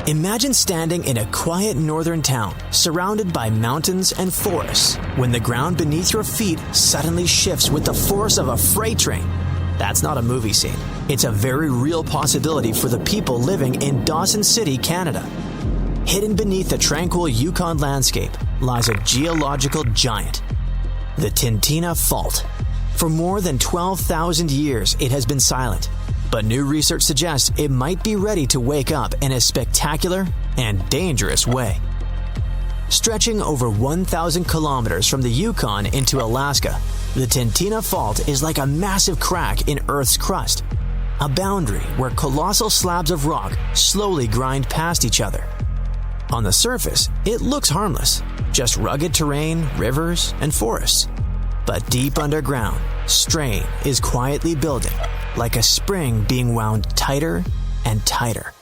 Imagine standing in a quiet northern town, surrounded by mountains and forests, when the ground beneath your feet suddenly shifts with the force of a freight train. That's not a movie scene. It's a very real possibility for the people living in Dawson City, Canada. Hidden beneath the tranquil Yukon landscape lies a geological giant, the Tintina Fault. For more than 12,000 years, it has been silent, but new research suggests it might be ready to wake up in a spectacular and dangerous way. Stretching over 1,000 kilometers from the Yukon into Alaska, the Tintina Fault is like a massive crack in Earth's crust, a boundary where colossal slabs of rock slowly grind past each other. On the surface, it looks harmless, just rugged terrain, rivers, and forests. But deep underground, strain is quietly building, like a spring being wound tighter and tighter.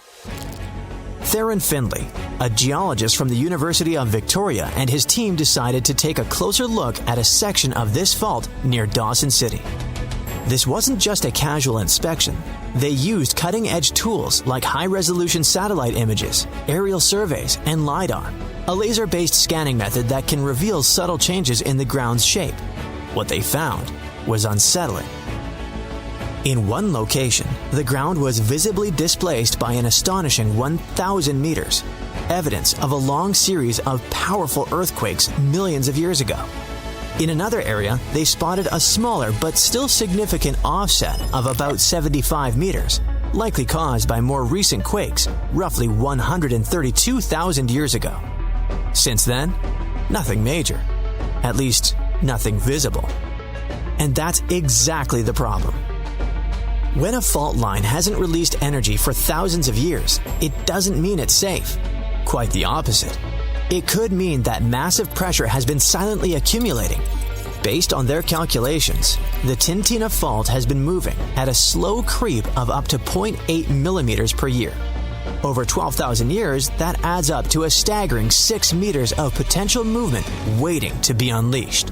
Theron Findlay, a geologist from the University of Victoria, and his team decided to take a closer look at a section of this fault near Dawson City. This wasn't just a casual inspection. They used cutting-edge tools like high-resolution satellite images, aerial surveys, and LiDAR, a laser-based scanning method that can reveal subtle changes in the ground's shape. What they found was unsettling. In one location, the ground was visibly displaced by an astonishing 1,000 meters, evidence of a long series of powerful earthquakes millions of years ago. In another area, they spotted a smaller but still significant offset of about 75 meters, likely caused by more recent quakes, roughly 132,000 years ago. Since then, nothing major. At least, nothing visible. And that's exactly the problem. When a fault line hasn't released energy for thousands of years, it doesn't mean it's safe. Quite the opposite. It could mean that massive pressure has been silently accumulating. Based on their calculations, the Tintina Fault has been moving at a slow creep of up to 0.8 millimeters per year. Over 12,000 years, that adds up to a staggering 6 meters of potential movement waiting to be unleashed.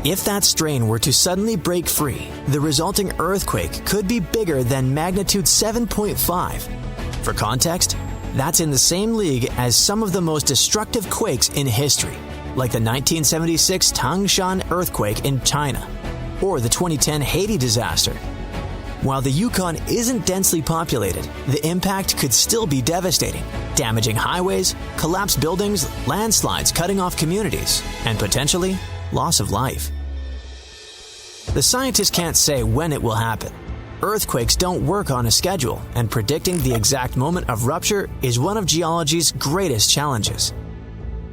If that strain were to suddenly break free, the resulting earthquake could be bigger than magnitude 7.5. For context, that's in the same league as some of the most destructive quakes in history, like the 1976 Tangshan earthquake in China, or the 2010 Haiti disaster. While the Yukon isn't densely populated, the impact could still be devastating, damaging highways, collapsed buildings, landslides cutting off communities, and potentially loss of life. The scientists can't say when it will happen. Earthquakes don't work on a schedule, and predicting the exact moment of rupture is one of geology's greatest challenges.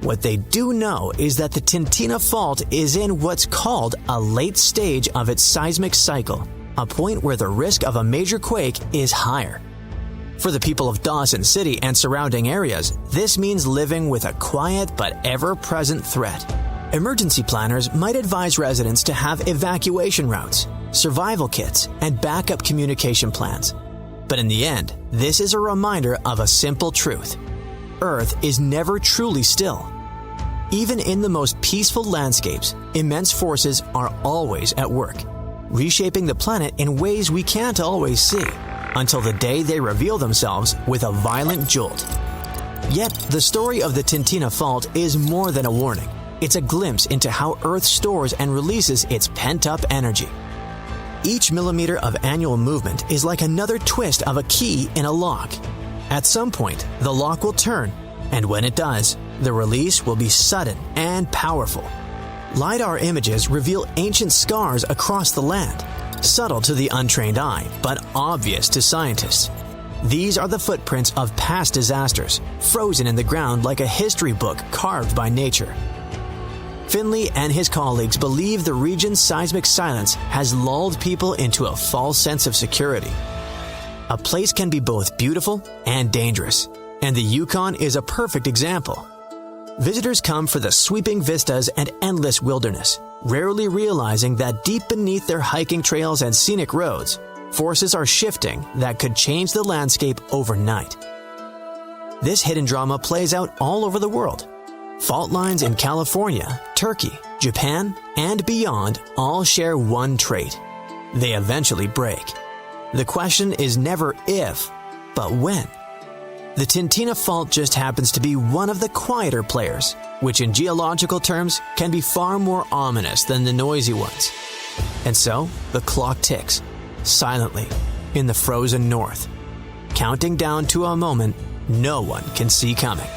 What they do know is that the Tintina Fault is in what's called a late stage of its seismic cycle, a point where the risk of a major quake is higher. For the people of Dawson City and surrounding areas, this means living with a quiet but ever-present threat. Emergency planners might advise residents to have evacuation routes, survival kits, and backup communication plans. But in the end, this is a reminder of a simple truth. Earth is never truly still. Even in the most peaceful landscapes, immense forces are always at work, reshaping the planet in ways we can't always see, until the day they reveal themselves with a violent jolt. Yet, the story of the Tintina Fault is more than a warning. It's a glimpse into how Earth stores and releases its pent-up energy. Each millimeter of annual movement is like another twist of a key in a lock. At some point, the lock will turn, and when it does, the release will be sudden and powerful. LiDAR images reveal ancient scars across the land, subtle to the untrained eye, but obvious to scientists. These are the footprints of past disasters, frozen in the ground like a history book carved by nature. Findlay and his colleagues believe the region's seismic silence has lulled people into a false sense of security. A place can be both beautiful and dangerous, and the Yukon is a perfect example. Visitors come for the sweeping vistas and endless wilderness, rarely realizing that deep beneath their hiking trails and scenic roads, forces are shifting that could change the landscape overnight. This hidden drama plays out all over the world. Fault lines in California, Turkey, Japan, and beyond all share one trait. They eventually break. The question is never if, but when. The Tintina Fault just happens to be one of the quieter players, which in geological terms can be far more ominous than the noisy ones. And so, the clock ticks, silently, in the frozen north, counting down to a moment no one can see coming.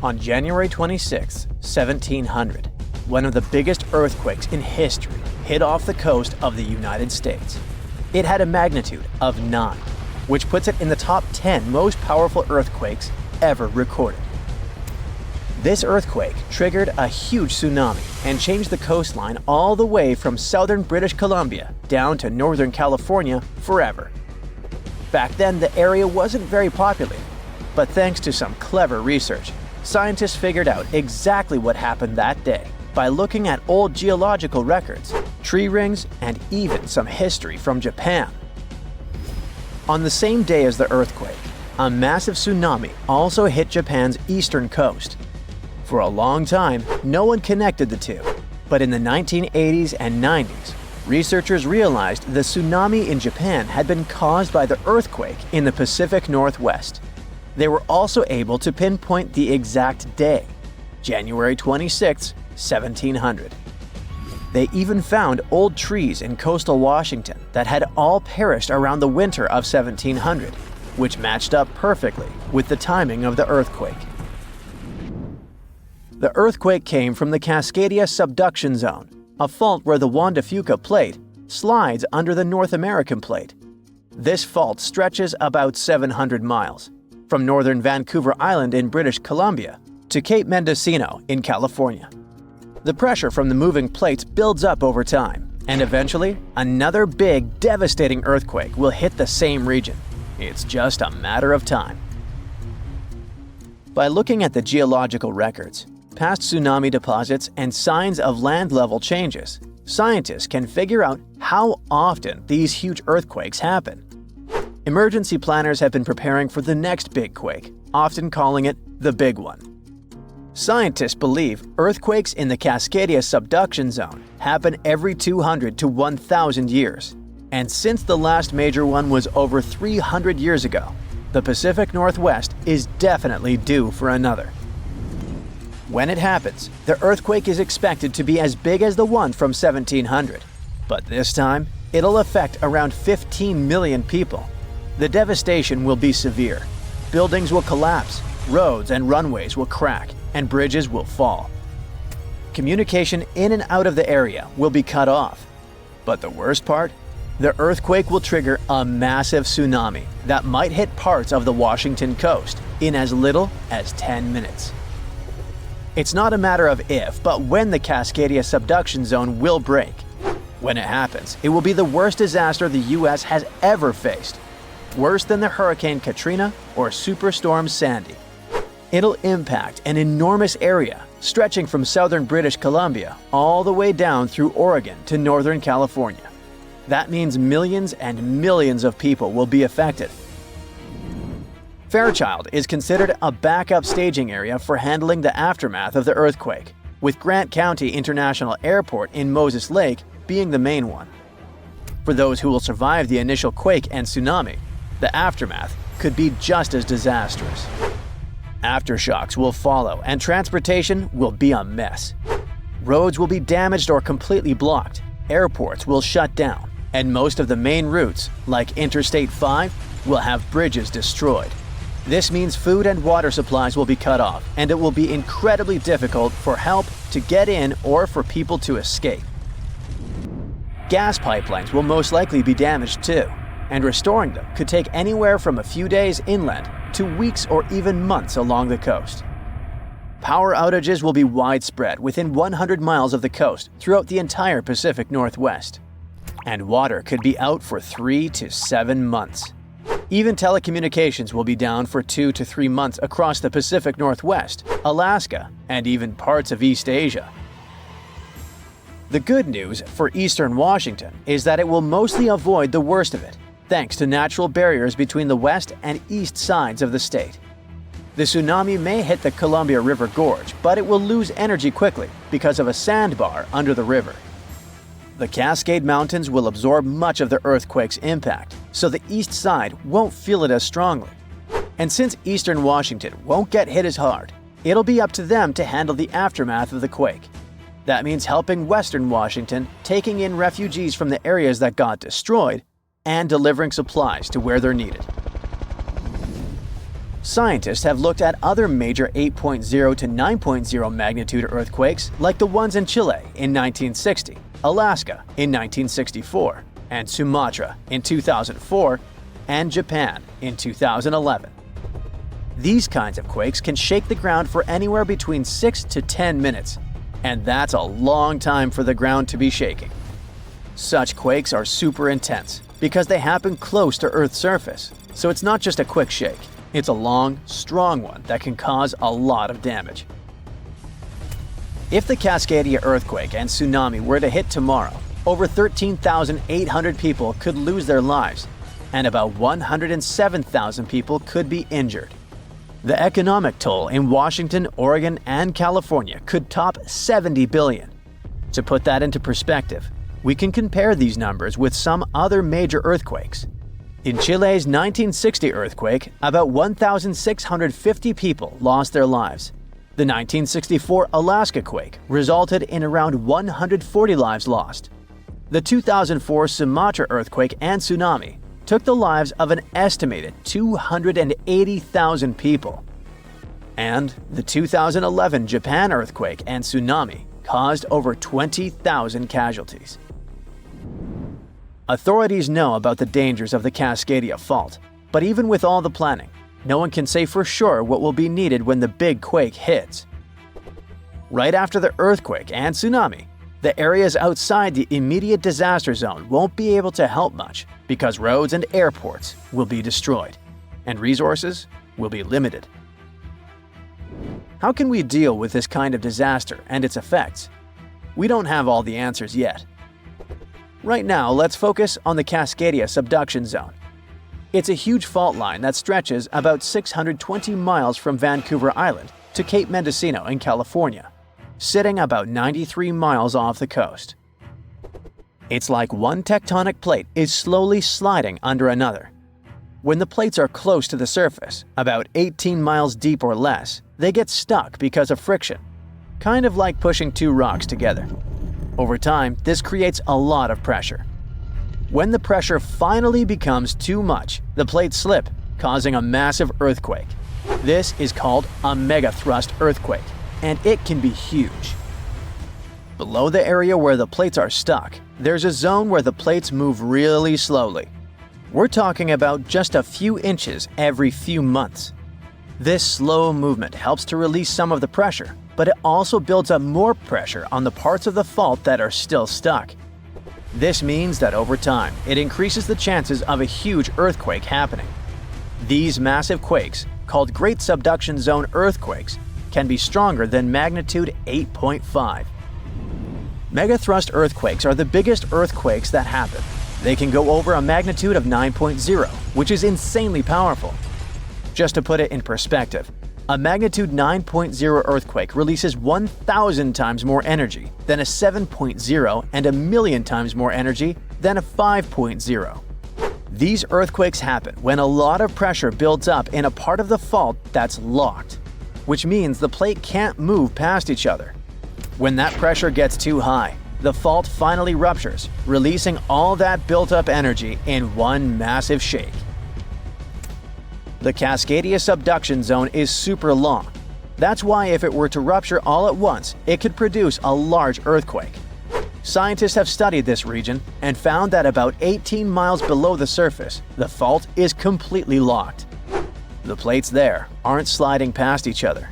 On January 26, 1700, one of the biggest earthquakes in history hit off the coast of the United States. It had a magnitude of 9, which puts it in the top 10 most powerful earthquakes ever recorded. This earthquake triggered a huge tsunami and changed the coastline all the way from southern British Columbia down to northern California forever. Back then, the area wasn't very populated, but thanks to some clever research, scientists figured out exactly what happened that day by looking at old geological records, tree rings, and even some history from Japan. On the same day as the earthquake, a massive tsunami also hit Japan's eastern coast. For a long time, no one connected the two, but in the 1980s and 90s, researchers realized the tsunami in Japan had been caused by the earthquake in the Pacific Northwest. They were also able to pinpoint the exact day, January 26, 1700. They even found old trees in coastal Washington that had all perished around the winter of 1700, which matched up perfectly with the timing of the earthquake. The earthquake came from the Cascadia subduction zone, a fault where the Juan de Fuca plate slides under the North American plate. This fault stretches about 700 miles, from northern Vancouver Island in British Columbia to Cape Mendocino in California. The pressure from the moving plates builds up over time, and eventually, another big, devastating earthquake will hit the same region. It's just a matter of time. By looking at the geological records, past tsunami deposits, and signs of land level changes, scientists can figure out how often these huge earthquakes happen. Emergency planners have been preparing for the next big quake, often calling it the big one. Scientists believe earthquakes in the Cascadia subduction zone happen every 200 to 1,000 years. And since the last major one was over 300 years ago, the Pacific Northwest is definitely due for another. When it happens, the earthquake is expected to be as big as the one from 1700. But this time, it'll affect around 15 million people. The devastation will be severe. Buildings will collapse, roads and runways will crack, and bridges will fall. Communication in and out of the area will be cut off. But the worst part? The earthquake will trigger a massive tsunami that might hit parts of the Washington coast in as little as 10 minutes. It's not a matter of if, but when the Cascadia subduction zone will break. When it happens, it will be the worst disaster the US has ever faced. Worse than the Hurricane Katrina or Superstorm Sandy. It'll impact an enormous area, stretching from southern British Columbia all the way down through Oregon to northern California. That means millions and millions of people will be affected. Fairchild is considered a backup staging area for handling the aftermath of the earthquake, with Grant County International Airport in Moses Lake being the main one. For those who will survive the initial quake and tsunami, the aftermath could be just as disastrous. Aftershocks will follow, and transportation will be a mess. Roads will be damaged or completely blocked, airports will shut down, and most of the main routes, like Interstate 5, will have bridges destroyed. This means food and water supplies will be cut off, and it will be incredibly difficult for help to get in or for people to escape. Gas pipelines will most likely be damaged too, and restoring them could take anywhere from a few days inland to weeks or even months along the coast. Power outages will be widespread within 100 miles of the coast throughout the entire Pacific Northwest. And water could be out for 3 to 7 months. Even telecommunications will be down for 2 to 3 months across the Pacific Northwest, Alaska, and even parts of East Asia. The good news for eastern Washington is that it will mostly avoid the worst of it, thanks to natural barriers between the west and east sides of the state. The tsunami may hit the Columbia River Gorge, but it will lose energy quickly because of a sandbar under the river. The Cascade Mountains will absorb much of the earthquake's impact, so the east side won't feel it as strongly. And since eastern Washington won't get hit as hard, it'll be up to them to handle the aftermath of the quake. That means helping western Washington, taking in refugees from the areas that got destroyed, and delivering supplies to where they're needed. Scientists have looked at other major 8.0 to 9.0 magnitude earthquakes like the ones in Chile in 1960, Alaska in 1964, and Sumatra in 2004, and Japan in 2011. These kinds of quakes can shake the ground for anywhere between 6 to 10 minutes, and that's a long time for the ground to be shaking. Such quakes are super intense because they happen close to Earth's surface, so it's not just a quick shake. It's a long, strong one that can cause a lot of damage. If the Cascadia earthquake and tsunami were to hit tomorrow, over 13,800 people could lose their lives, and about 107,000 people could be injured. The economic toll in Washington, Oregon, and California could top 70 billion. To put that into perspective, we can compare these numbers with some other major earthquakes. In Chile's 1960 earthquake, about 1,650 people lost their lives. The 1964 Alaska quake resulted in around 140 lives lost. The 2004 Sumatra earthquake and tsunami took the lives of an estimated 280,000 people. And the 2011 Japan earthquake and tsunami caused over 20,000 casualties. Authorities know about the dangers of the Cascadia fault, but even with all the planning, no one can say for sure what will be needed when the big quake hits. Right after the earthquake and tsunami, the areas outside the immediate disaster zone won't be able to help much because roads and airports will be destroyed, and resources will be limited. How can we deal with this kind of disaster and its effects? We don't have all the answers yet. Right now, let's focus on the Cascadia subduction zone. It's a huge fault line that stretches about 620 miles from Vancouver Island to Cape Mendocino in California, sitting about 93 miles off the coast. It's like one tectonic plate is slowly sliding under another. When the plates are close to the surface, about 18 miles deep or less, they get stuck because of friction, kind of like pushing two rocks together. Over time, this creates a lot of pressure. When the pressure finally becomes too much, the plates slip, causing a massive earthquake. This is called a megathrust earthquake, and it can be huge. Below the area where the plates are stuck, there's a zone where the plates move really slowly. We're talking about just a few inches every few months. This slow movement helps to release some of the pressure, but it also builds up more pressure on the parts of the fault that are still stuck. This means that over time, it increases the chances of a huge earthquake happening. These massive quakes, called Great Subduction Zone earthquakes, can be stronger than magnitude 8.5. Megathrust earthquakes are the biggest earthquakes that happen. They can go over a magnitude of 9.0, which is insanely powerful. Just to put it in perspective, a magnitude 9.0 earthquake releases 1,000 times more energy than a 7.0 and 1,000,000 times more energy than a 5.0. These earthquakes happen when a lot of pressure builds up in a part of the fault that's locked, which means the plate can't move past each other. When that pressure gets too high, the fault finally ruptures, releasing all that built-up energy in one massive shake. The Cascadia subduction zone is super long. That's why if it were to rupture all at once, it could produce a large earthquake. Scientists have studied this region and found that about 18 miles below the surface, the fault is completely locked. The plates there aren't sliding past each other.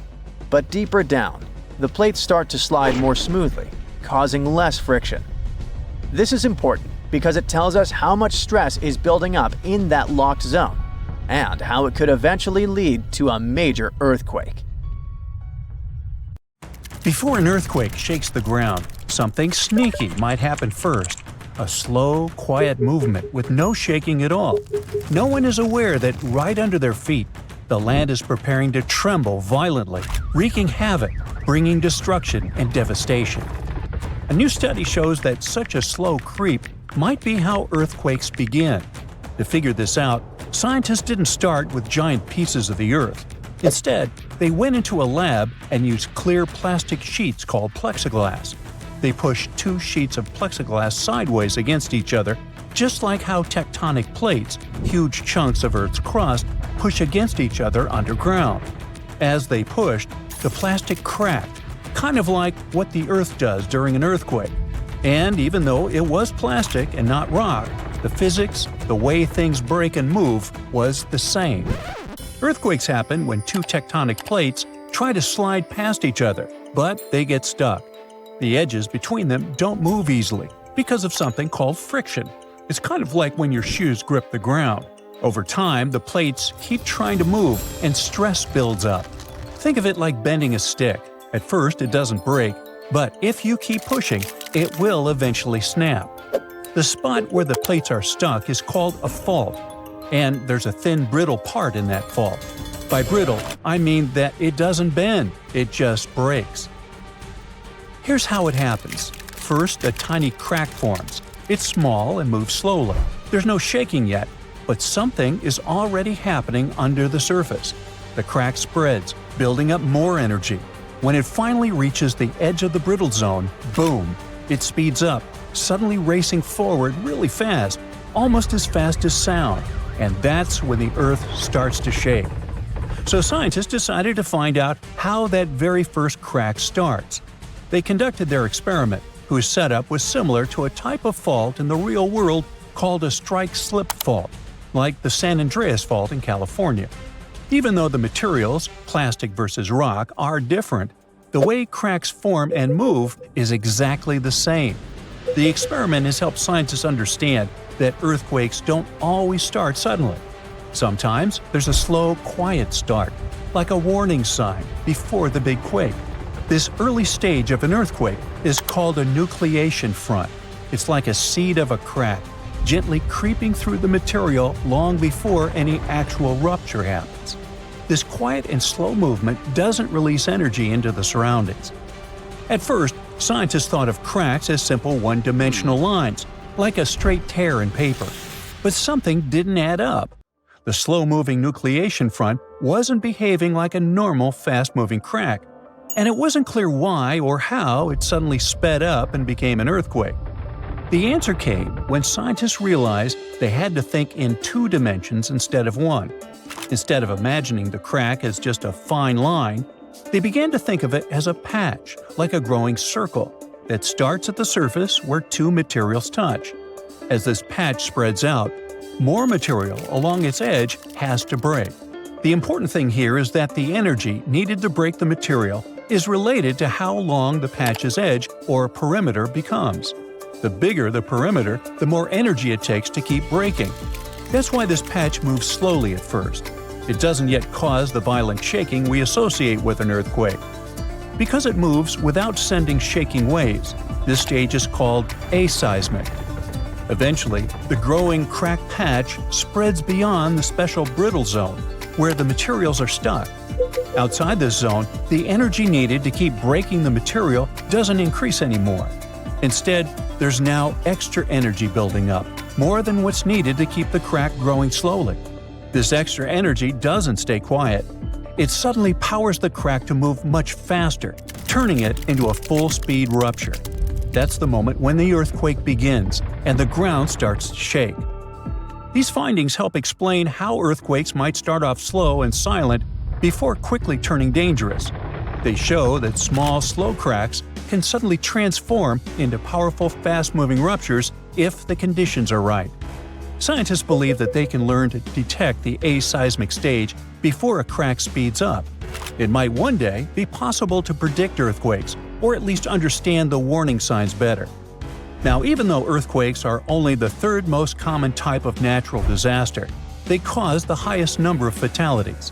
But deeper down, the plates start to slide more smoothly, causing less friction. This is important because it tells us how much stress is building up in that locked zone, and how it could eventually lead to a major earthquake. Before an earthquake shakes the ground, something sneaky might happen first. A slow, quiet movement with no shaking at all. No one is aware that right under their feet, the land is preparing to tremble violently, wreaking havoc, bringing destruction and devastation. A new study shows that such a slow creep might be how earthquakes begin. To figure this out, scientists didn't start with giant pieces of the Earth. Instead, they went into a lab and used clear plastic sheets called plexiglass. They pushed two sheets of plexiglass sideways against each other, just like how tectonic plates, huge chunks of Earth's crust, push against each other underground. As they pushed, the plastic cracked, kind of like what the Earth does during an earthquake. And even though it was plastic and not rock, the physics, the way things break and move, was the same. Earthquakes happen when two tectonic plates try to slide past each other, but they get stuck. The edges between them don't move easily because of something called friction. It's kind of like when your shoes grip the ground. Over time, the plates keep trying to move and stress builds up. Think of it like bending a stick. At first, it doesn't break, but if you keep pushing, it will eventually snap. The spot where the plates are stuck is called a fault, and there's a thin brittle part in that fault. By brittle, I mean that it doesn't bend, it just breaks. Here's how it happens. First, a tiny crack forms. It's small and moves slowly. There's no shaking yet, but something is already happening under the surface. The crack spreads, building up more energy. When it finally reaches the edge of the brittle zone, boom! It speeds up, suddenly racing forward really fast, almost as fast as sound, and that's when the Earth starts to shake. So scientists decided to find out how that very first crack starts. They conducted their experiment, whose setup was similar to a type of fault in the real world called a strike-slip fault, like the San Andreas fault in California. Even though the materials, plastic versus rock, are different, the way cracks form and move is exactly the same. The experiment has helped scientists understand that earthquakes don't always start suddenly. Sometimes there's a slow, quiet start, like a warning sign before the big quake. This early stage of an earthquake is called a nucleation front. It's like a seed of a crack, gently creeping through the material long before any actual rupture happens. This quiet and slow movement doesn't release energy into the surroundings. At first, scientists thought of cracks as simple one-dimensional lines, like a straight tear in paper. But something didn't add up. The slow-moving nucleation front wasn't behaving like a normal fast-moving crack, and it wasn't clear why or how it suddenly sped up and became an earthquake. The answer came when scientists realized they had to think in two dimensions instead of one. Instead of imagining the crack as just a fine line, they began to think of it as a patch, like a growing circle, that starts at the surface where two materials touch. As this patch spreads out, more material along its edge has to break. The important thing here is that the energy needed to break the material is related to how long the patch's edge or perimeter becomes. The bigger the perimeter, the more energy it takes to keep breaking. That's why this patch moves slowly at first. It doesn't yet cause the violent shaking we associate with an earthquake. Because it moves without sending shaking waves, this stage is called aseismic. Eventually, the growing crack patch spreads beyond the special brittle zone, where the materials are stuck. Outside this zone, the energy needed to keep breaking the material doesn't increase anymore. Instead, there's now extra energy building up, more than what's needed to keep the crack growing slowly. This extra energy doesn't stay quiet. It suddenly powers the crack to move much faster, turning it into a full-speed rupture. That's the moment when the earthquake begins and the ground starts to shake. These findings help explain how earthquakes might start off slow and silent before quickly turning dangerous. They show that small, slow cracks can suddenly transform into powerful, fast-moving ruptures if the conditions are right. Scientists believe that they can learn to detect the aseismic stage before a crack speeds up. It might one day be possible to predict earthquakes, or at least understand the warning signs better. Now, even though earthquakes are only the third most common type of natural disaster, they cause the highest number of fatalities.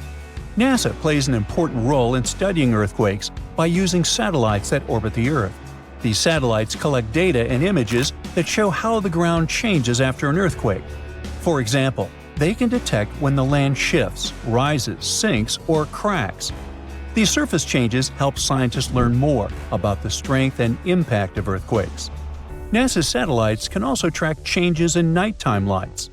NASA plays an important role in studying earthquakes by using satellites that orbit the Earth. These satellites collect data and images that show how the ground changes after an earthquake. For example, they can detect when the land shifts, rises, sinks, or cracks. These surface changes help scientists learn more about the strength and impact of earthquakes. NASA's satellites can also track changes in nighttime lights.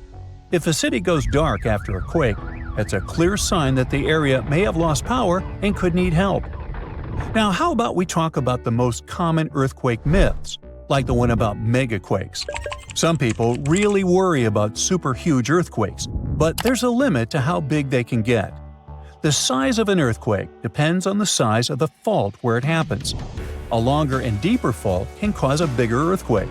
If a city goes dark after a quake, that's a clear sign that the area may have lost power and could need help. Now, how about we talk about the most common earthquake myths, like the one about megaquakes? Some people really worry about super huge earthquakes, but there's a limit to how big they can get. The size of an earthquake depends on the size of the fault where it happens. A longer and deeper fault can cause a bigger earthquake.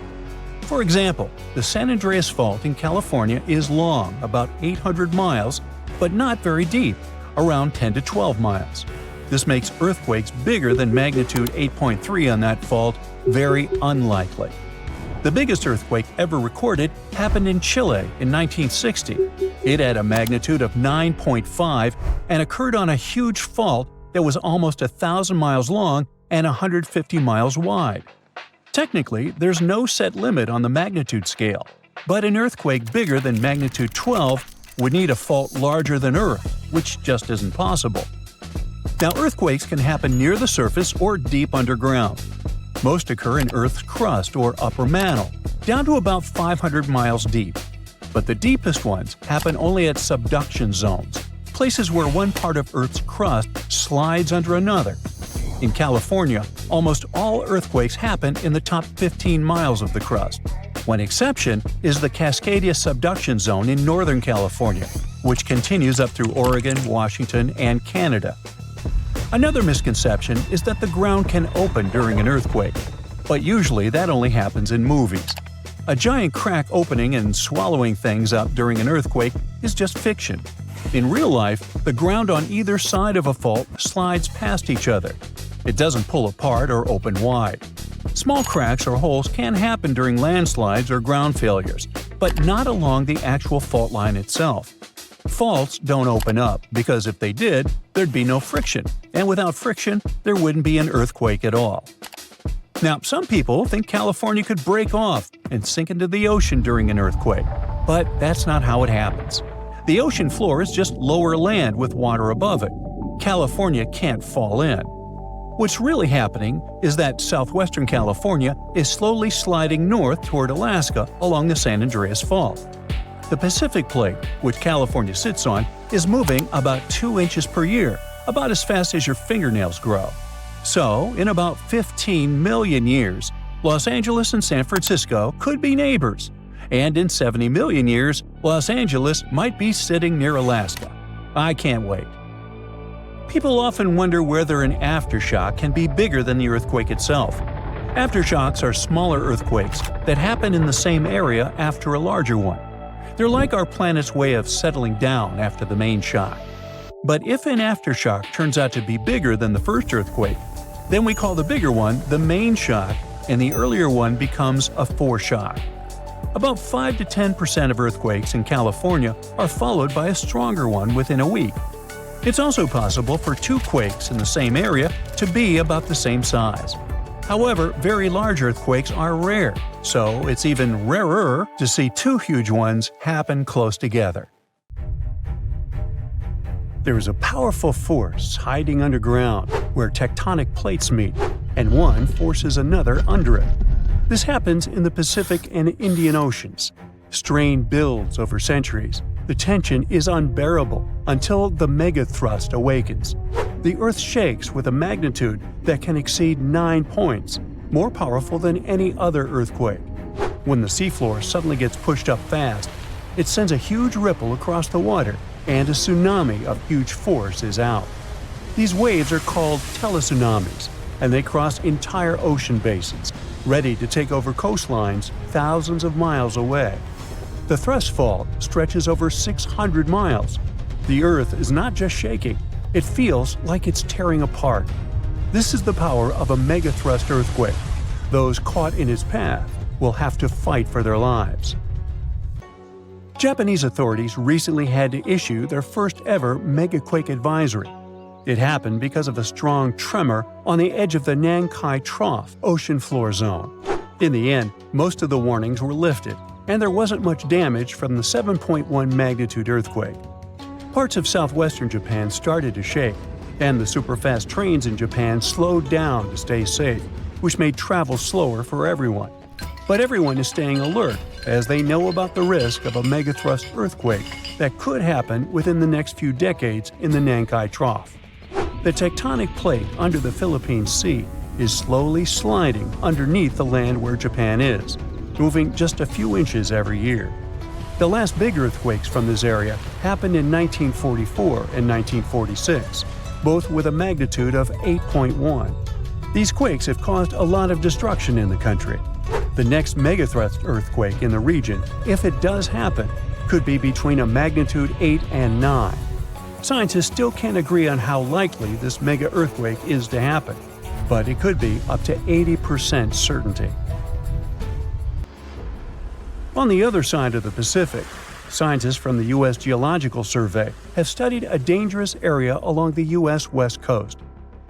For example, the San Andreas fault in California is long, about 800 miles, but not very deep, around 10 to 12 miles. This makes earthquakes bigger than magnitude 8.3 on that fault very unlikely. The biggest earthquake ever recorded happened in Chile in 1960. It had a magnitude of 9.5 and occurred on a huge fault that was almost 1,000 miles long and 150 miles wide. Technically, there's no set limit on the magnitude scale, but an earthquake bigger than magnitude 12 would need a fault larger than Earth, which just isn't possible. Now, earthquakes can happen near the surface or deep underground. Most occur in Earth's crust or upper mantle, down to about 500 miles deep. But the deepest ones happen only at subduction zones, places where one part of Earth's crust slides under another. In California, almost all earthquakes happen in the top 15 miles of the crust. One exception is the Cascadia subduction zone in Northern California, which continues up through Oregon, Washington, and Canada. Another misconception is that the ground can open during an earthquake, but usually that only happens in movies. A giant crack opening and swallowing things up during an earthquake is just fiction. In real life, the ground on either side of a fault slides past each other. It doesn't pull apart or open wide. Small cracks or holes can happen during landslides or ground failures, but not along the actual fault line itself. Faults don't open up because if they did, there'd be no friction, and without friction, there wouldn't be an earthquake at all. Now, some people think California could break off and sink into the ocean during an earthquake, but that's not how it happens. The ocean floor is just lower land with water above it. California can't fall in. What's really happening is that southwestern California is slowly sliding north toward Alaska along the San Andreas Fault. The Pacific Plate, which California sits on, is moving about 2 inches per year, about as fast as your fingernails grow. So, in about 15 million years, Los Angeles and San Francisco could be neighbors. And in 70 million years, Los Angeles might be sitting near Alaska. I can't wait. People often wonder whether an aftershock can be bigger than the earthquake itself. Aftershocks are smaller earthquakes that happen in the same area after a larger one. They're like our planet's way of settling down after the main shock. But if an aftershock turns out to be bigger than the first earthquake, then we call the bigger one the main shock, and the earlier one becomes a foreshock. About 5 to 10% of earthquakes in California are followed by a stronger one within a week. It's also possible for 2 quakes in the same area to be about the same size. However, very large earthquakes are rare, so it's even rarer to see 2 huge ones happen close together. There is a powerful force hiding underground where tectonic plates meet, and one forces another under it. This happens in the Pacific and Indian Oceans. Strain builds over centuries. The tension is unbearable until the megathrust awakens. The Earth shakes with a magnitude that can exceed 9 points, more powerful than any other earthquake. When the seafloor suddenly gets pushed up fast, it sends a huge ripple across the water, and a tsunami of huge force is out. These waves are called teletsunamis, and they cross entire ocean basins, ready to take over coastlines thousands of miles away. The thrust fault stretches over 600 miles. The Earth is not just shaking, it feels like it's tearing apart. This is the power of a megathrust earthquake. Those caught in its path will have to fight for their lives. Japanese authorities recently had to issue their first ever megaquake advisory. It happened because of a strong tremor on the edge of the Nankai trough ocean floor zone. In the end, most of the warnings were lifted, and there wasn't much damage from the 7.1 magnitude earthquake. Parts of southwestern Japan started to shake, and the superfast trains in Japan slowed down to stay safe, which made travel slower for everyone. But everyone is staying alert as they know about the risk of a megathrust earthquake that could happen within the next few decades in the Nankai trough. The tectonic plate under the Philippine Sea is slowly sliding underneath the land where Japan is, moving just a few inches every year. The last big earthquakes from this area happened in 1944 and 1946, both with a magnitude of 8.1. These quakes have caused a lot of destruction in the country. The next megathrust earthquake in the region, if it does happen, could be between a magnitude 8 and 9. Scientists still can't agree on how likely this mega earthquake is to happen, but it could be up to 80% certainty. On the other side of the Pacific, scientists from the U.S. Geological Survey have studied a dangerous area along the U.S. West Coast.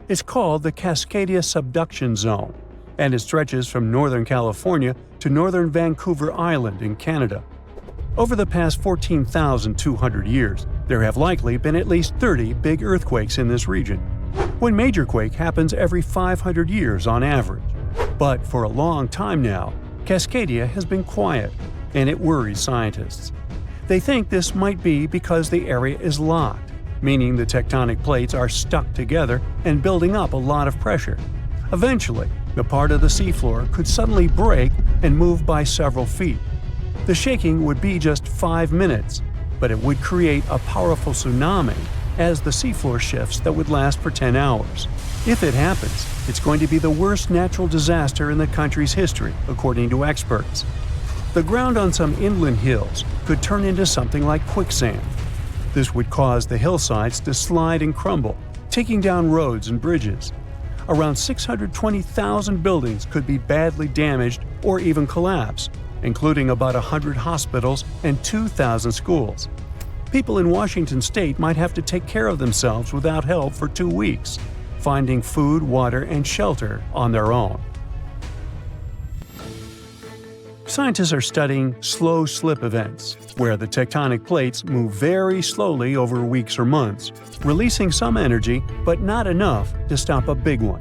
It's called the Cascadia Subduction Zone, and it stretches from northern California to northern Vancouver Island in Canada. Over the past 14,200 years, there have likely been at least 30 big earthquakes in this region. One major quake happens every 500 years on average. But for a long time now, Cascadia has been quiet, and it worries scientists. They think this might be because the area is locked, meaning the tectonic plates are stuck together and building up a lot of pressure. Eventually, the part of the seafloor could suddenly break and move by several feet. The shaking would be just 5 minutes, but it would create a powerful tsunami as the seafloor shifts that would last for 10 hours. If it happens, it's going to be the worst natural disaster in the country's history, according to experts. The ground on some inland hills could turn into something like quicksand. This would cause the hillsides to slide and crumble, taking down roads and bridges. Around 620,000 buildings could be badly damaged or even collapse, including about 100 hospitals and 2,000 schools. People in Washington state might have to take care of themselves without help for 2 weeks, finding food, water, and shelter on their own. Scientists are studying slow slip events, where the tectonic plates move very slowly over weeks or months, releasing some energy but not enough to stop a big one.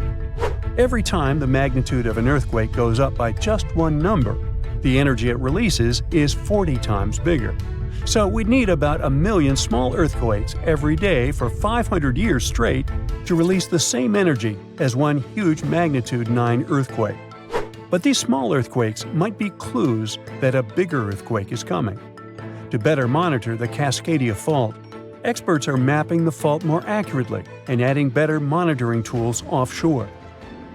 Every time the magnitude of an earthquake goes up by just one number, the energy it releases is 40 times bigger. So we'd need about 1 million small earthquakes every day for 500 years straight to release the same energy as one huge magnitude 9 earthquake. But these small earthquakes might be clues that a bigger earthquake is coming. To better monitor the Cascadia fault, experts are mapping the fault more accurately and adding better monitoring tools offshore.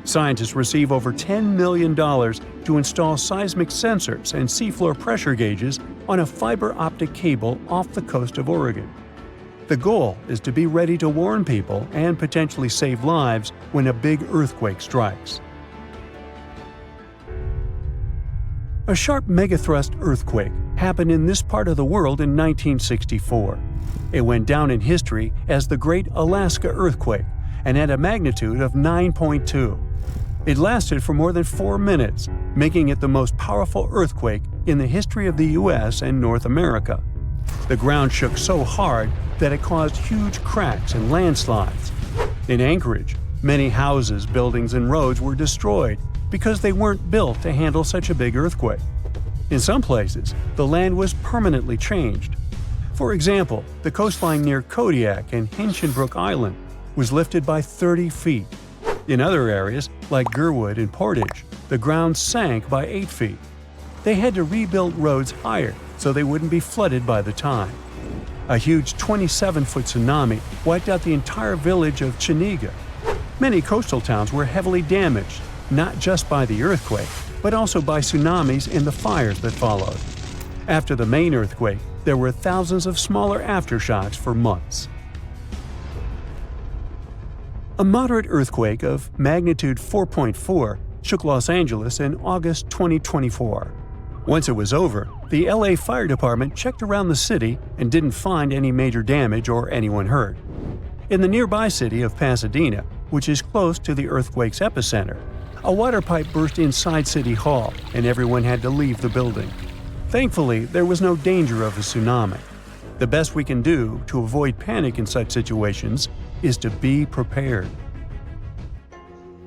Scientists receive over $10 million to install seismic sensors and seafloor pressure gauges on a fiber optic cable off the coast of Oregon. The goal is to be ready to warn people and potentially save lives when a big earthquake strikes. A sharp megathrust earthquake happened in this part of the world in 1964. It went down in history as the Great Alaska Earthquake and had a magnitude of 9.2. It lasted for more than 4 minutes, making it the most powerful earthquake in the history of the U.S. and North America. The ground shook so hard that it caused huge cracks and landslides. In Anchorage, many houses, buildings, and roads were destroyed because they weren't built to handle such a big earthquake. In some places, the land was permanently changed. For example, the coastline near Kodiak and Hinchinbrook Island was lifted by 30 feet. In other areas, like Gerwood and Portage, the ground sank by 8 feet. They had to rebuild roads higher so they wouldn't be flooded by the tide. A huge 27-foot tsunami wiped out the entire village of Chiniga. Many coastal towns were heavily damaged, not just by the earthquake, but also by tsunamis and the fires that followed. After the main earthquake, there were thousands of smaller aftershocks for months. A moderate earthquake of magnitude 4.4 shook Los Angeles in August 2024. Once it was over, the LA Fire Department checked around the city and didn't find any major damage or anyone hurt. In the nearby city of Pasadena, which is close to the earthquake's epicenter, a water pipe burst inside City Hall and everyone had to leave the building. Thankfully, there was no danger of a tsunami. The best we can do to avoid panic in such situations is to be prepared.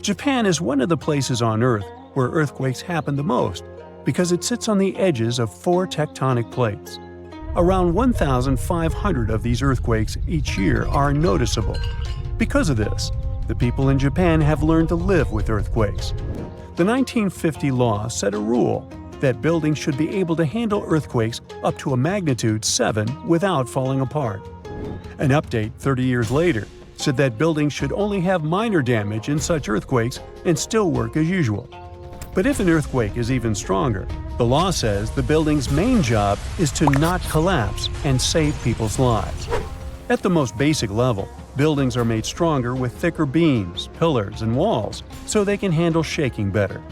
Japan is one of the places on Earth where earthquakes happen the most because it sits on the edges of 4 tectonic plates. Around 1,500 of these earthquakes each year are noticeable. Because of this, the people in Japan have learned to live with earthquakes. The 1950 law set a rule that buildings should be able to handle earthquakes up to a magnitude 7 without falling apart. An update 30 years later said that buildings should only have minor damage in such earthquakes and still work as usual. But if an earthquake is even stronger, the law says the building's main job is to not collapse and save people's lives. At the most basic level, buildings are made stronger with thicker beams, pillars, and walls so they can handle shaking better.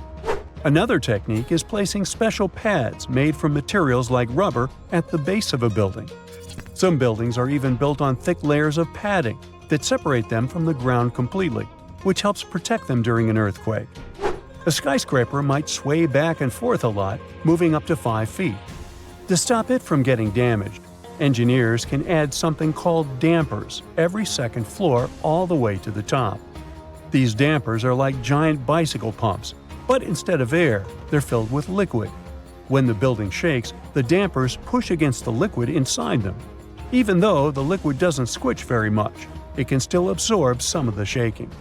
Another technique is placing special pads made from materials like rubber at the base of a building. Some buildings are even built on thick layers of padding that separate them from the ground completely, which helps protect them during an earthquake. A skyscraper might sway back and forth a lot, moving up to 5 feet. To stop it from getting damaged, engineers can add something called dampers every second floor all the way to the top. These dampers are like giant bicycle pumps, but instead of air, they're filled with liquid. When the building shakes, the dampers push against the liquid inside them. Even though the liquid doesn't squish very much, it can still absorb some of the shaking.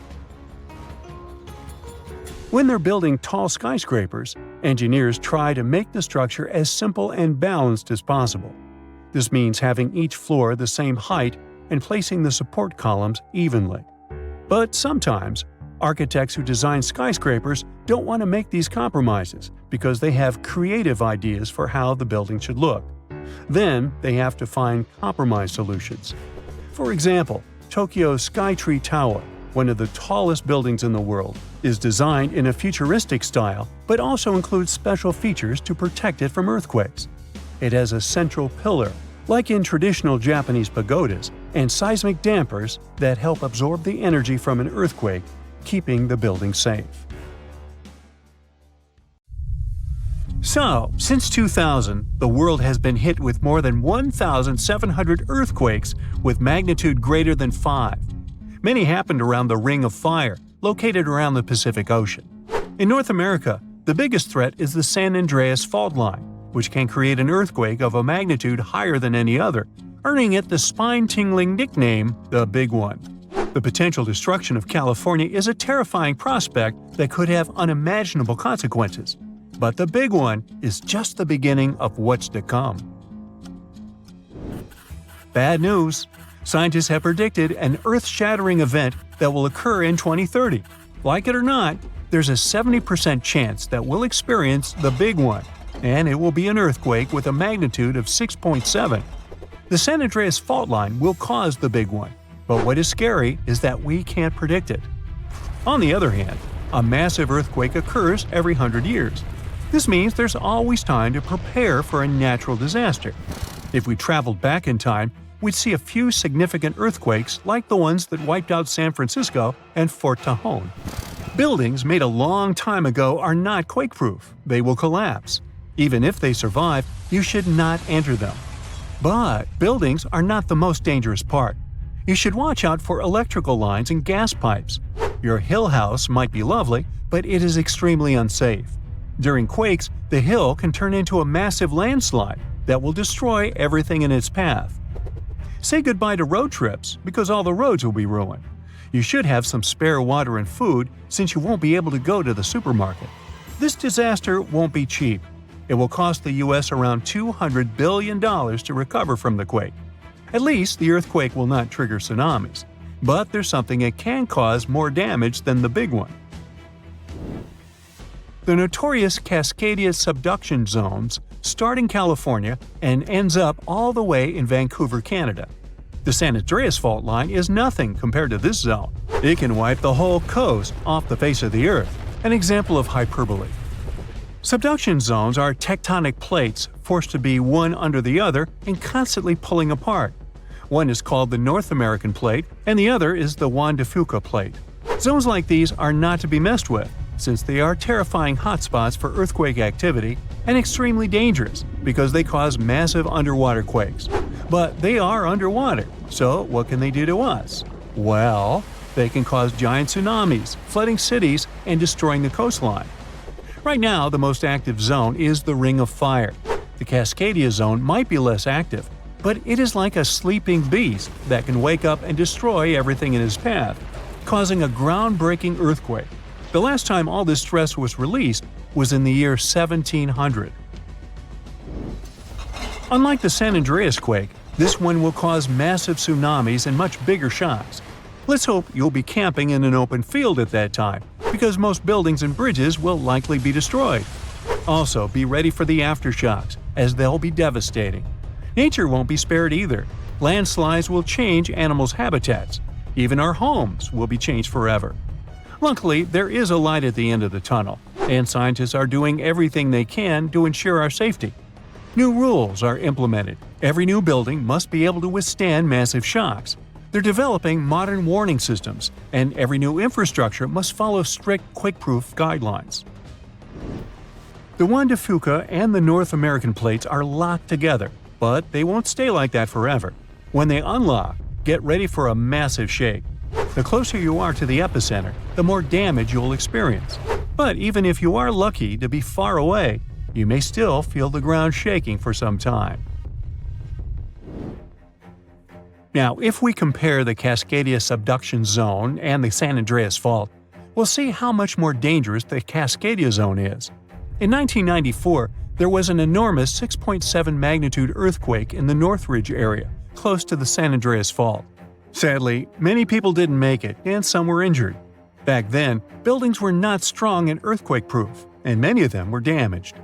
When they're building tall skyscrapers, engineers try to make the structure as simple and balanced as possible. This means having each floor the same height and placing the support columns evenly. But sometimes, architects who design skyscrapers don't want to make these compromises because they have creative ideas for how the building should look. Then they have to find compromise solutions. For example, Tokyo's Skytree Tower, one of the tallest buildings in the world, is designed in a futuristic style but also includes special features to protect it from earthquakes. It has a central pillar, like in traditional Japanese pagodas, and seismic dampers that help absorb the energy from an earthquake, keeping the building safe. So, since 2000, the world has been hit with more than 1,700 earthquakes with magnitude greater than 5. Many happened around the Ring of Fire, located around the Pacific Ocean. In North America, the biggest threat is the San Andreas fault line, which can create an earthquake of a magnitude higher than any other, earning it the spine-tingling nickname, the Big One. The potential destruction of California is a terrifying prospect that could have unimaginable consequences. But the Big One is just the beginning of what's to come. Bad news! Scientists have predicted an earth-shattering event that will occur in 2030. Like it or not, there's a 70% chance that we'll experience the Big One, and it will be an earthquake with a magnitude of 6.7. The San Andreas fault line will cause the Big One, but what is scary is that we can't predict it. On the other hand, a massive earthquake occurs every 100 years. This means there's always time to prepare for a natural disaster. If we traveled back in time, we'd see a few significant earthquakes like the ones that wiped out San Francisco and Fort Tajon. Buildings made a long time ago are not quake-proof. They will collapse. Even if they survive, you should not enter them. But buildings are not the most dangerous part. You should watch out for electrical lines and gas pipes. Your hill house might be lovely, but it is extremely unsafe. During quakes, the hill can turn into a massive landslide that will destroy everything in its path. Say goodbye to road trips because all the roads will be ruined. You should have some spare water and food since you won't be able to go to the supermarket. This disaster won't be cheap. It will cost the U.S. around $200 billion to recover from the quake. At least the earthquake will not trigger tsunamis, but there's something that can cause more damage than the big one. The notorious Cascadia subduction zones start in California and ends up all the way in Vancouver, Canada. The San Andreas fault line is nothing compared to this zone. It can wipe the whole coast off the face of the Earth, an example of hyperbole. Subduction zones are tectonic plates forced to be one under the other and constantly pulling apart. One is called the North American Plate and the other is the Juan de Fuca Plate. Zones like these are not to be messed with, since they are terrifying hotspots for earthquake activity and extremely dangerous because they cause massive underwater quakes. But they are underwater, so what can they do to us? Well, they can cause giant tsunamis, flooding cities, and destroying the coastline. Right now, the most active zone is the Ring of Fire. The Cascadia zone might be less active, but it is like a sleeping beast that can wake up and destroy everything in its path, causing a groundbreaking earthquake. The last time all this stress was released was in the year 1700. Unlike the San Andreas quake, this one will cause massive tsunamis and much bigger shocks. Let's hope you'll be camping in an open field at that time, because most buildings and bridges will likely be destroyed. Also, be ready for the aftershocks, as they'll be devastating. Nature won't be spared either. Landslides will change animals' habitats. Even our homes will be changed forever. Luckily, there is a light at the end of the tunnel, and scientists are doing everything they can to ensure our safety. New rules are implemented. Every new building must be able to withstand massive shocks. They're developing modern warning systems, and every new infrastructure must follow strict quake-proof guidelines. The Juan de Fuca and the North American plates are locked together, but they won't stay like that forever. When they unlock, get ready for a massive shake. The closer you are to the epicenter, the more damage you'll experience. But even if you are lucky to be far away, you may still feel the ground shaking for some time. Now, if we compare the Cascadia subduction zone and the San Andreas fault, we'll see how much more dangerous the Cascadia zone is. In 1994, there was an enormous 6.7 magnitude earthquake in the Northridge area, close to the San Andreas fault. Sadly, many people didn't make it, and some were injured. Back then, buildings were not strong and earthquake-proof, and many of them were damaged.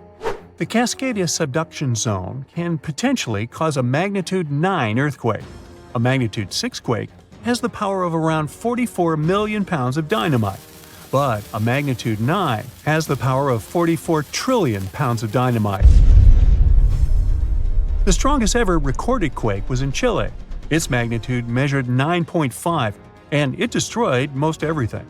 The Cascadia subduction zone can potentially cause a magnitude 9 earthquake. A magnitude 6 quake has the power of around 44 million pounds of dynamite, but a magnitude 9 has the power of 44 trillion pounds of dynamite. The strongest ever recorded quake was in Chile. Its magnitude measured 9.5, and it destroyed most everything.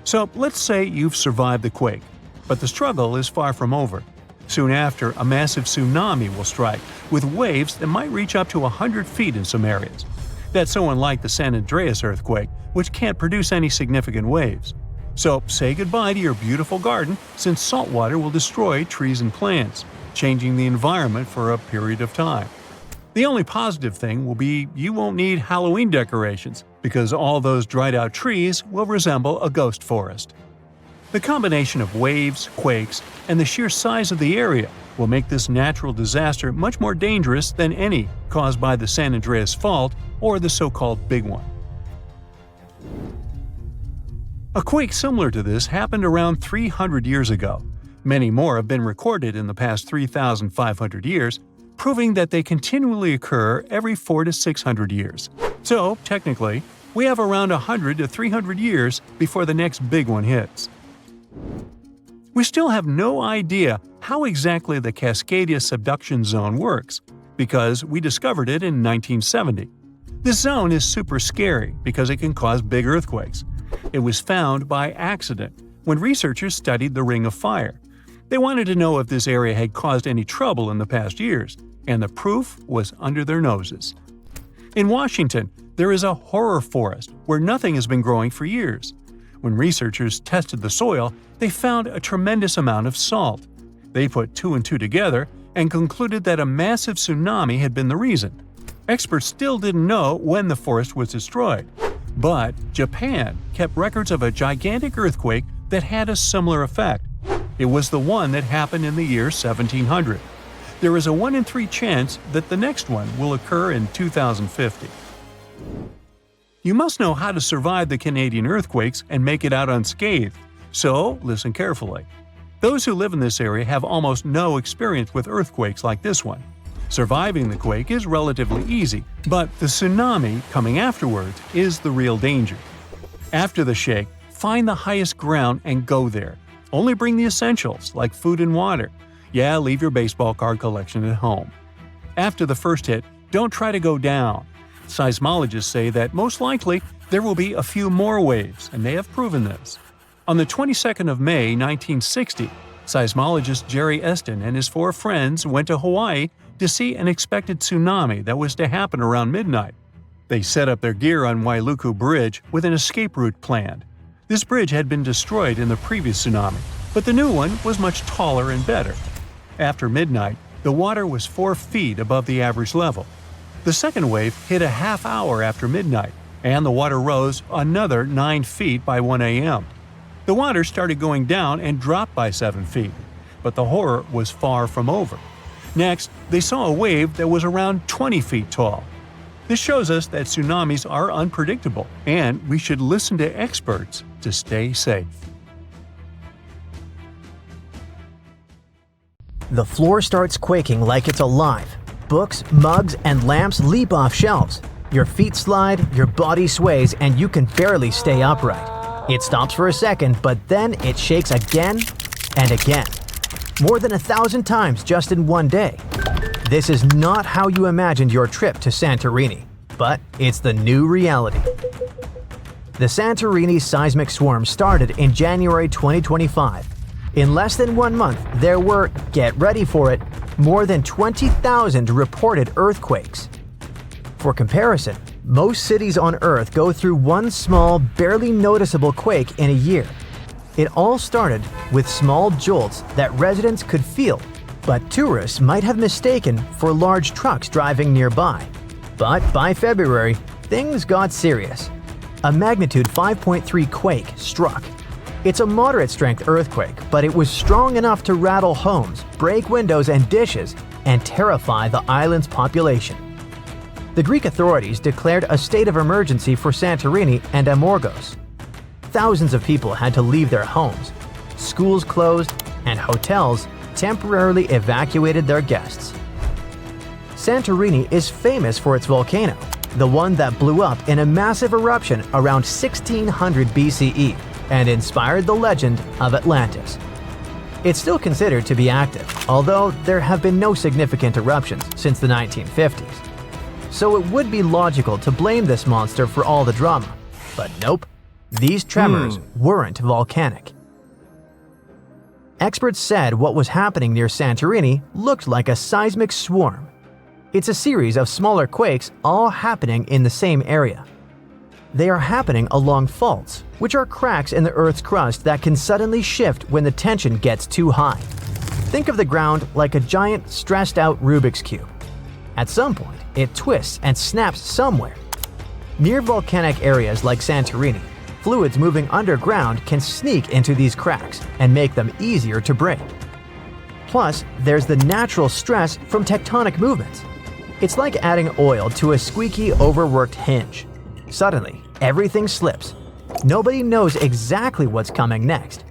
So let's say you've survived the quake, but the struggle is far from over. Soon after, a massive tsunami will strike, with waves that might reach up to 100 feet in some areas. That's so unlike the San Andreas earthquake, which can't produce any significant waves. So say goodbye to your beautiful garden, since salt water will destroy trees and plants, changing the environment for a period of time. The only positive thing will be you won't need Halloween decorations, because all those dried-out trees will resemble a ghost forest. The combination of waves, quakes, and the sheer size of the area will make this natural disaster much more dangerous than any caused by the San Andreas fault or the so-called Big One. A quake similar to this happened around 300 years ago. Many more have been recorded in the past 3,500 years, proving that they continually occur every 400 to 600 years. So, technically, we have around 100 to 300 years before the next big one hits. We still have no idea how exactly the Cascadia subduction zone works, because we discovered it in 1970. This zone is super scary because it can cause big earthquakes. It was found by accident when researchers studied the Ring of Fire. They wanted to know if this area had caused any trouble in the past years, and the proof was under their noses. In Washington, there is a horror forest where nothing has been growing for years. When researchers tested the soil, they found a tremendous amount of salt. They put 2 and 2 together and concluded that a massive tsunami had been the reason. Experts still didn't know when the forest was destroyed, but Japan kept records of a gigantic earthquake that had a similar effect. It was the one that happened in the year 1700. There is a 1 in 3 chance that the next one will occur in 2050. You must know how to survive the Canadian earthquakes and make it out unscathed, so listen carefully. Those who live in this area have almost no experience with earthquakes like this one. Surviving the quake is relatively easy, but the tsunami coming afterwards is the real danger. After the shake, find the highest ground and go there. Only bring the essentials, like food and water. Yeah, leave your baseball card collection at home. After the first hit, don't try to go down. Seismologists say that most likely there will be a few more waves, and they have proven this. On the 22nd of May, 1960, seismologist Jerry Eston and his 4 friends went to Hawaii to see an expected tsunami that was to happen around midnight. They set up their gear on Wailuku Bridge with an escape route planned. This bridge had been destroyed in the previous tsunami. but the new one was much taller and better. After midnight, the water was 4 feet above the average level. The second wave hit a half hour after midnight, and the water rose another 9 feet by 1 a.m. The water started going down and dropped by 7 feet, but the horror was far from over. Next, they saw a wave that was around 20 feet tall. This shows us that tsunamis are unpredictable, and we should listen to experts to stay safe. The floor starts quaking like it's alive. Books, mugs, and lamps leap off shelves. Your feet slide, your body sways, and you can barely stay upright. It stops for a second, but then it shakes again and again. More than 1,000 times just in one day. This is not how you imagined your trip to Santorini, but it's the new reality. The Santorini seismic swarm started in January 2025. In less than 1 month, there were, get ready for it, more than 20,000 reported earthquakes. For comparison, most cities on Earth go through one small, barely noticeable quake in a year. It all started with small jolts that residents could feel, but tourists might have mistaken for large trucks driving nearby. But by February, things got serious. A magnitude 5.3 quake struck. It's a moderate-strength earthquake, but it was strong enough to rattle homes, break windows and dishes, and terrify the island's population. The Greek authorities declared a state of emergency for Santorini and Amorgos. Thousands of people had to leave their homes. Schools closed, and hotels temporarily evacuated their guests. Santorini is famous for its volcano, the one that blew up in a massive eruption around 1600 BCE and inspired the legend of Atlantis. It's still considered to be active, although there have been no significant eruptions since the 1950s. So it would be logical to blame this monster for all the drama. But nope, these tremors weren't volcanic. Experts said what was happening near Santorini looked like a seismic swarm. It's a series of smaller quakes all happening in the same area. They are happening along faults, which are cracks in the Earth's crust that can suddenly shift when the tension gets too high. Think of the ground like a giant, stressed-out Rubik's Cube. At some point, it twists and snaps somewhere. Near volcanic areas like Santorini, fluids moving underground can sneak into these cracks and make them easier to break. Plus, there's the natural stress from tectonic movements. It's like adding oil to a squeaky, overworked hinge. Suddenly, everything slips. Nobody knows exactly what's coming next.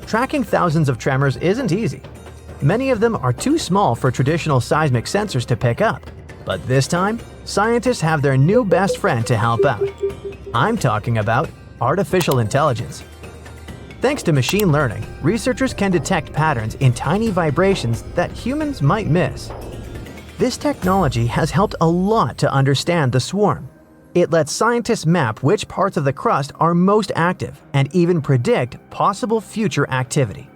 Tracking thousands of tremors isn't easy. Many of them are too small for traditional seismic sensors to pick up. But this time, scientists have their new best friend to help out. I'm talking about artificial intelligence. Thanks to machine learning, researchers can detect patterns in tiny vibrations that humans might miss. This technology has helped a lot to understand the swarm. It lets scientists map which parts of the crust are most active and even predict possible future activity.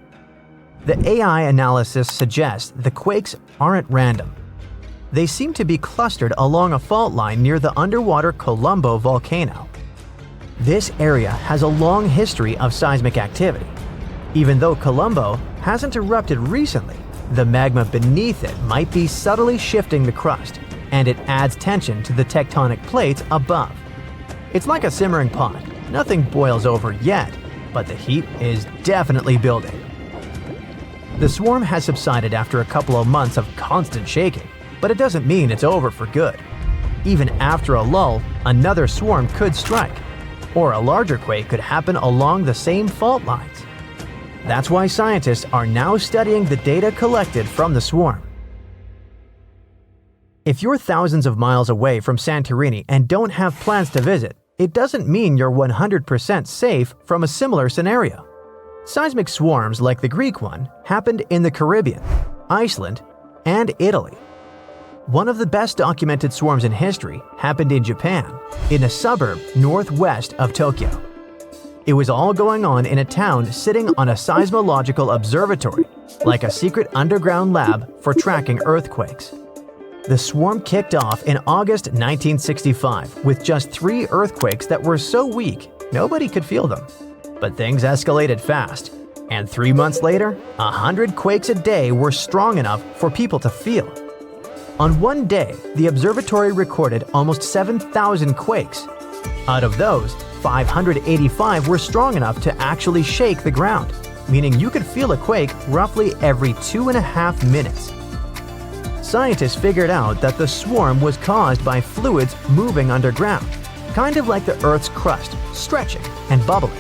The AI analysis suggests the quakes aren't random. They seem to be clustered along a fault line near the underwater Colombo volcano. This area has a long history of seismic activity. Even though Colombo hasn't erupted recently, the magma beneath it might be subtly shifting the crust, and it adds tension to the tectonic plates above. It's like a simmering pot. Nothing boils over yet, but the heat is definitely building. The swarm has subsided after a couple of months of constant shaking, but it doesn't mean it's over for good. Even after a lull, another swarm could strike, or a larger quake could happen along the same fault lines. That's why scientists are now studying the data collected from the swarm. If you're thousands of miles away from Santorini and don't have plans to visit, it doesn't mean you're 100% safe from a similar scenario. Seismic swarms like the Greek one happened in the Caribbean, Iceland, and Italy. One of the best documented swarms in history happened in Japan, in a suburb northwest of Tokyo. It was all going on in a town sitting on a seismological observatory, like a secret underground lab for tracking earthquakes. The swarm kicked off in August 1965 with just 3 earthquakes that were so weak nobody could feel them. But things escalated fast. And 3 months later, 100 quakes a day were strong enough for people to feel. On one day, the observatory recorded almost 7,000 quakes. Out of those, 585 were strong enough to actually shake the ground, meaning you could feel a quake roughly every 2.5 minutes. Scientists figured out that the swarm was caused by fluids moving underground, kind of like the Earth's crust, stretching and bubbling.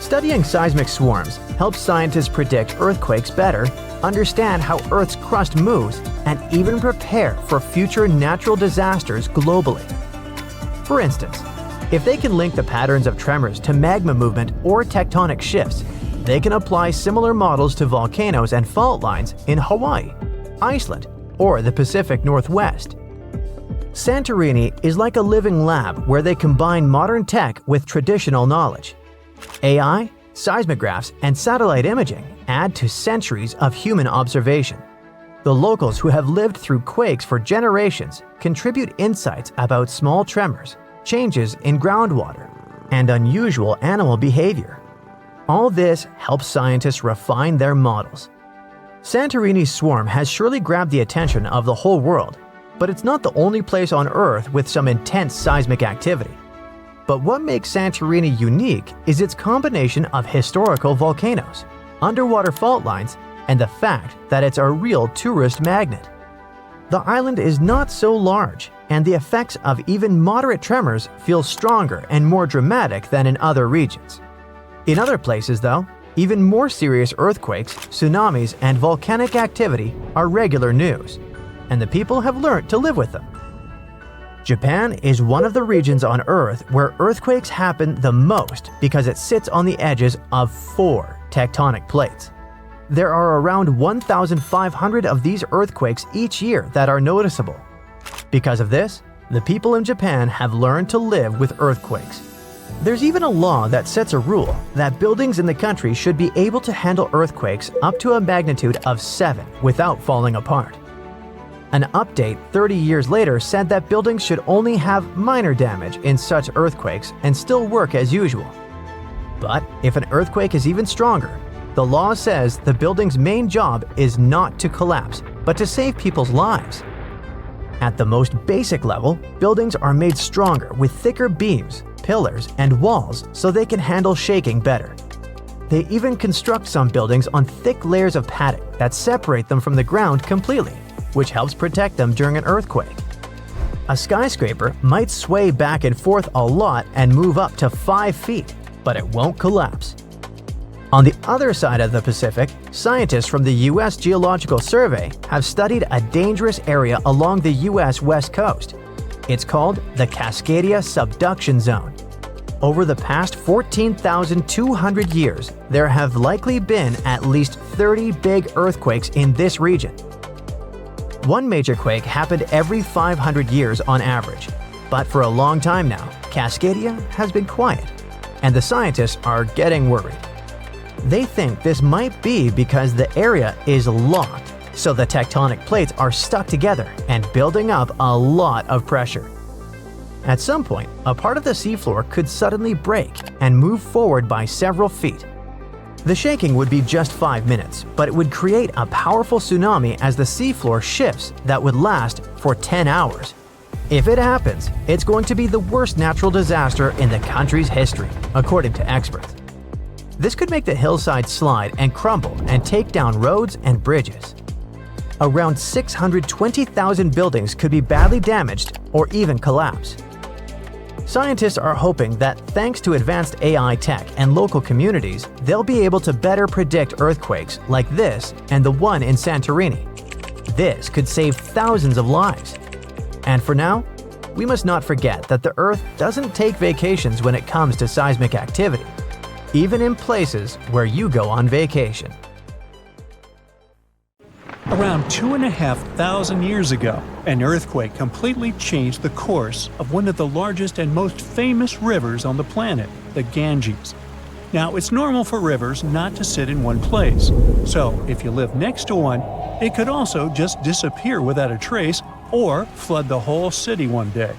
Studying seismic swarms helps scientists predict earthquakes better, understand how Earth's crust moves, and even prepare for future natural disasters globally. For instance, if they can link the patterns of tremors to magma movement or tectonic shifts, they can apply similar models to volcanoes and fault lines in Hawaii, Iceland, or the Pacific Northwest. Santorini is like a living lab where they combine modern tech with traditional knowledge. AI, seismographs, and satellite imaging add to centuries of human observation. The locals who have lived through quakes for generations contribute insights about small tremors, changes in groundwater, and unusual animal behavior. All this helps scientists refine their models. Santorini's swarm has surely grabbed the attention of the whole world, but it's not the only place on Earth with some intense seismic activity. But what makes Santorini unique is its combination of historical volcanoes, underwater fault lines, and the fact that it's a real tourist magnet. The island is not so large, and the effects of even moderate tremors feel stronger and more dramatic than in other regions. In other places, though, even more serious earthquakes, tsunamis, and volcanic activity are regular news, and the people have learned to live with them. Japan is one of the regions on Earth where earthquakes happen the most because it sits on the edges of 4 tectonic plates. There are around 1,500 of these earthquakes each year that are noticeable. Because of this, the people in Japan have learned to live with earthquakes. There's even a law that sets a rule that buildings in the country should be able to handle earthquakes up to a magnitude of 7 without falling apart. An update 30 years later said that buildings should only have minor damage in such earthquakes and still work as usual. But if an earthquake is even stronger, the law says the building's main job is not to collapse, but to save people's lives. At the most basic level, buildings are made stronger with thicker beams, pillars, and walls so they can handle shaking better. They even construct some buildings on thick layers of padding that separate them from the ground completely, which helps protect them during an earthquake. A skyscraper might sway back and forth a lot and move up to 5 feet, but it won't collapse. On the other side of the Pacific, scientists from the U.S. Geological Survey have studied a dangerous area along the U.S. West Coast. It's called the Cascadia Subduction Zone. Over the past 14,200 years, there have likely been at least 30 big earthquakes in this region. One major quake happened every 500 years on average, but for a long time now, Cascadia has been quiet, and the scientists are getting worried. They think this might be because the area is locked, so the tectonic plates are stuck together and building up a lot of pressure. At some point, a part of the seafloor could suddenly break and move forward by several feet. The shaking would be just 5 minutes, but it would create a powerful tsunami as the seafloor shifts that would last for 10 hours. If it happens, it's going to be the worst natural disaster in the country's history, according to experts. This could make the hillside slide and crumble and take down roads and bridges. Around 620,000 buildings could be badly damaged or even collapse. Scientists are hoping that thanks to advanced AI tech and local communities, they'll be able to better predict earthquakes like this and the one in Santorini. This could save thousands of lives. And for now, we must not forget that the Earth doesn't take vacations when it comes to seismic activity, even in places where you go on vacation. Around 2,500 years ago, an earthquake completely changed the course of one of the largest and most famous rivers on the planet, the Ganges. Now, it's normal for rivers not to sit in one place, so if you live next to one, it could also just disappear without a trace or flood the whole city one day.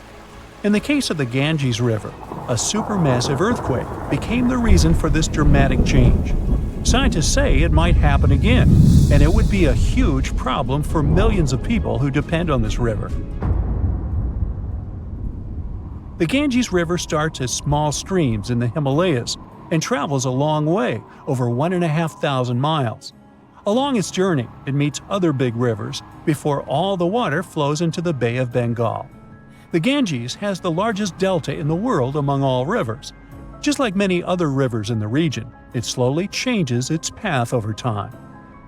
In the case of the Ganges River, a supermassive earthquake became the reason for this dramatic change. Scientists say it might happen again, and it would be a huge problem for millions of people who depend on this river. The Ganges River starts as small streams in the Himalayas and travels a long way, over 1,500 miles. Along its journey, it meets other big rivers before all the water flows into the Bay of Bengal. The Ganges has the largest delta in the world among all rivers. Just like many other rivers in the region, it slowly changes its path over time.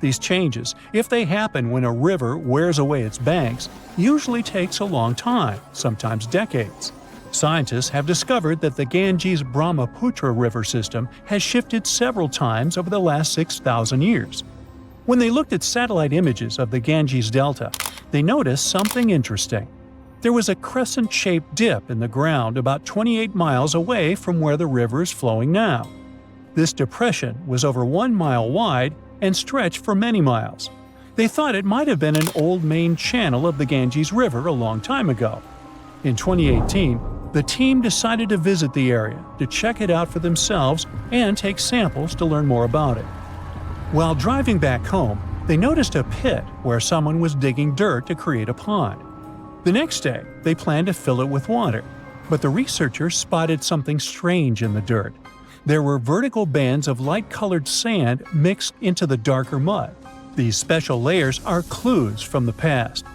These changes, if they happen when a river wears away its banks, usually takes a long time, sometimes decades. Scientists have discovered that the Ganges-Brahmaputra river system has shifted several times over the last 6,000 years. When they looked at satellite images of the Ganges Delta, they noticed something interesting. There was a crescent-shaped dip in the ground about 28 miles away from where the river is flowing now. This depression was over 1 mile wide and stretched for many miles. They thought it might have been an old main channel of the Ganges River a long time ago. In 2018, the team decided to visit the area to check it out for themselves and take samples to learn more about it. While driving back home, they noticed a pit where someone was digging dirt to create a pond. The next day, they planned to fill it with water, but the researchers spotted something strange in the dirt. There were vertical bands of light-colored sand mixed into the darker mud. These special layers are clues from the past.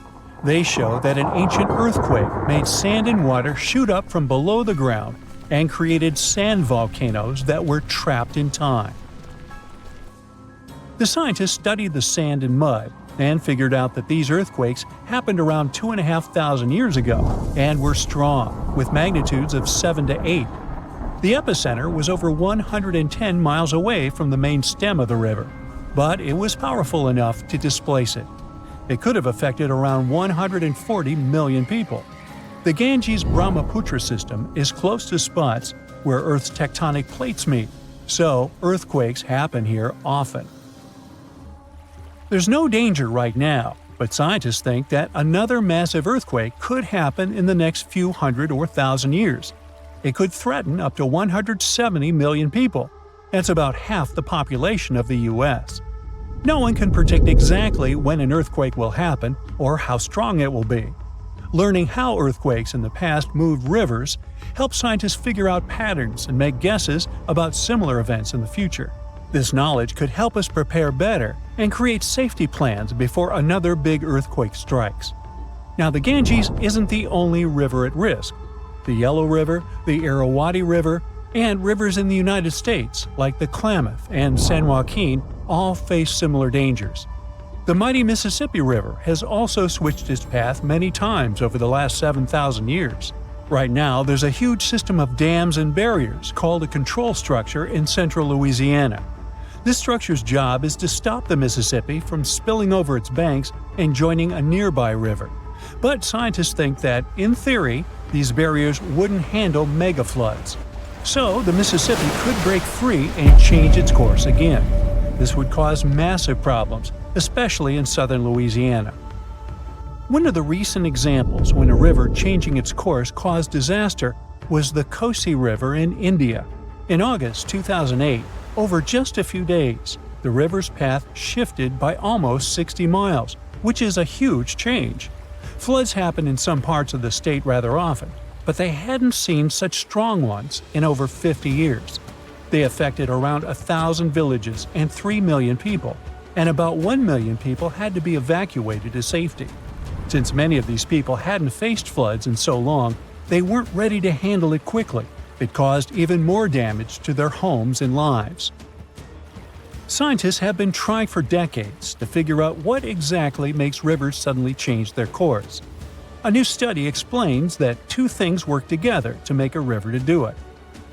They show that an ancient earthquake made sand and water shoot up from below the ground and created sand volcanoes that were trapped in time. The scientists studied the sand and mud and figured out that these earthquakes happened around 2,500 years ago and were strong, with magnitudes of 7 to 8. The epicenter was over 110 miles away from the main stem of the river, but it was powerful enough to displace it. It could have affected around 140 million people. The Ganges-Brahmaputra system is close to spots where Earth's tectonic plates meet, so earthquakes happen here often. There's no danger right now, but scientists think that another massive earthquake could happen in the next few hundred or thousand years. It could threaten up to 170 million people. That's about half the population of the U.S. No one can predict exactly when an earthquake will happen or how strong it will be. Learning how earthquakes in the past moved rivers helps scientists figure out patterns and make guesses about similar events in the future. This knowledge could help us prepare better and create safety plans before another big earthquake strikes. Now, the Ganges isn't the only river at risk. The Yellow River, the Irrawaddy River, and rivers in the United States, like the Klamath and San Joaquin, all face similar dangers. The mighty Mississippi River has also switched its path many times over the last 7,000 years. Right now, there's a huge system of dams and barriers called a control structure in central Louisiana. This structure's job is to stop the Mississippi from spilling over its banks and joining a nearby river. But scientists think that, in theory, these barriers wouldn't handle mega floods. So the Mississippi could break free and change its course again. This would cause massive problems, especially in southern Louisiana. One of the recent examples when a river changing its course caused disaster was the Kosi River in India. In August 2008, over just a few days, the river's path shifted by almost 60 miles, which is a huge change. Floods happen in some parts of the state rather often, but they hadn't seen such strong ones in over 50 years. They affected around 1,000 villages and 3 million people, and about 1 million people had to be evacuated to safety. Since many of these people hadn't faced floods in so long, they weren't ready to handle it quickly. It caused even more damage to their homes and lives. Scientists have been trying for decades to figure out what exactly makes rivers suddenly change their course. A new study explains that two things work together to make a river to do it.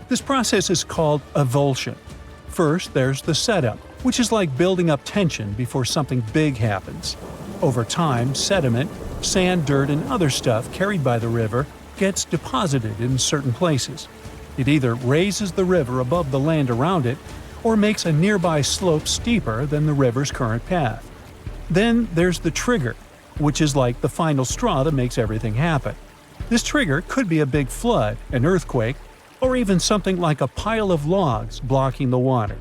This process is called avulsion. First, there's the setup, which is like building up tension before something big happens. Over time, sediment, sand, dirt, and other stuff carried by the river gets deposited in certain places. It either raises the river above the land around it or makes a nearby slope steeper than the river's current path. Then there's the trigger, which is like the final straw that makes everything happen. This trigger could be a big flood, an earthquake, or even something like a pile of logs blocking the water.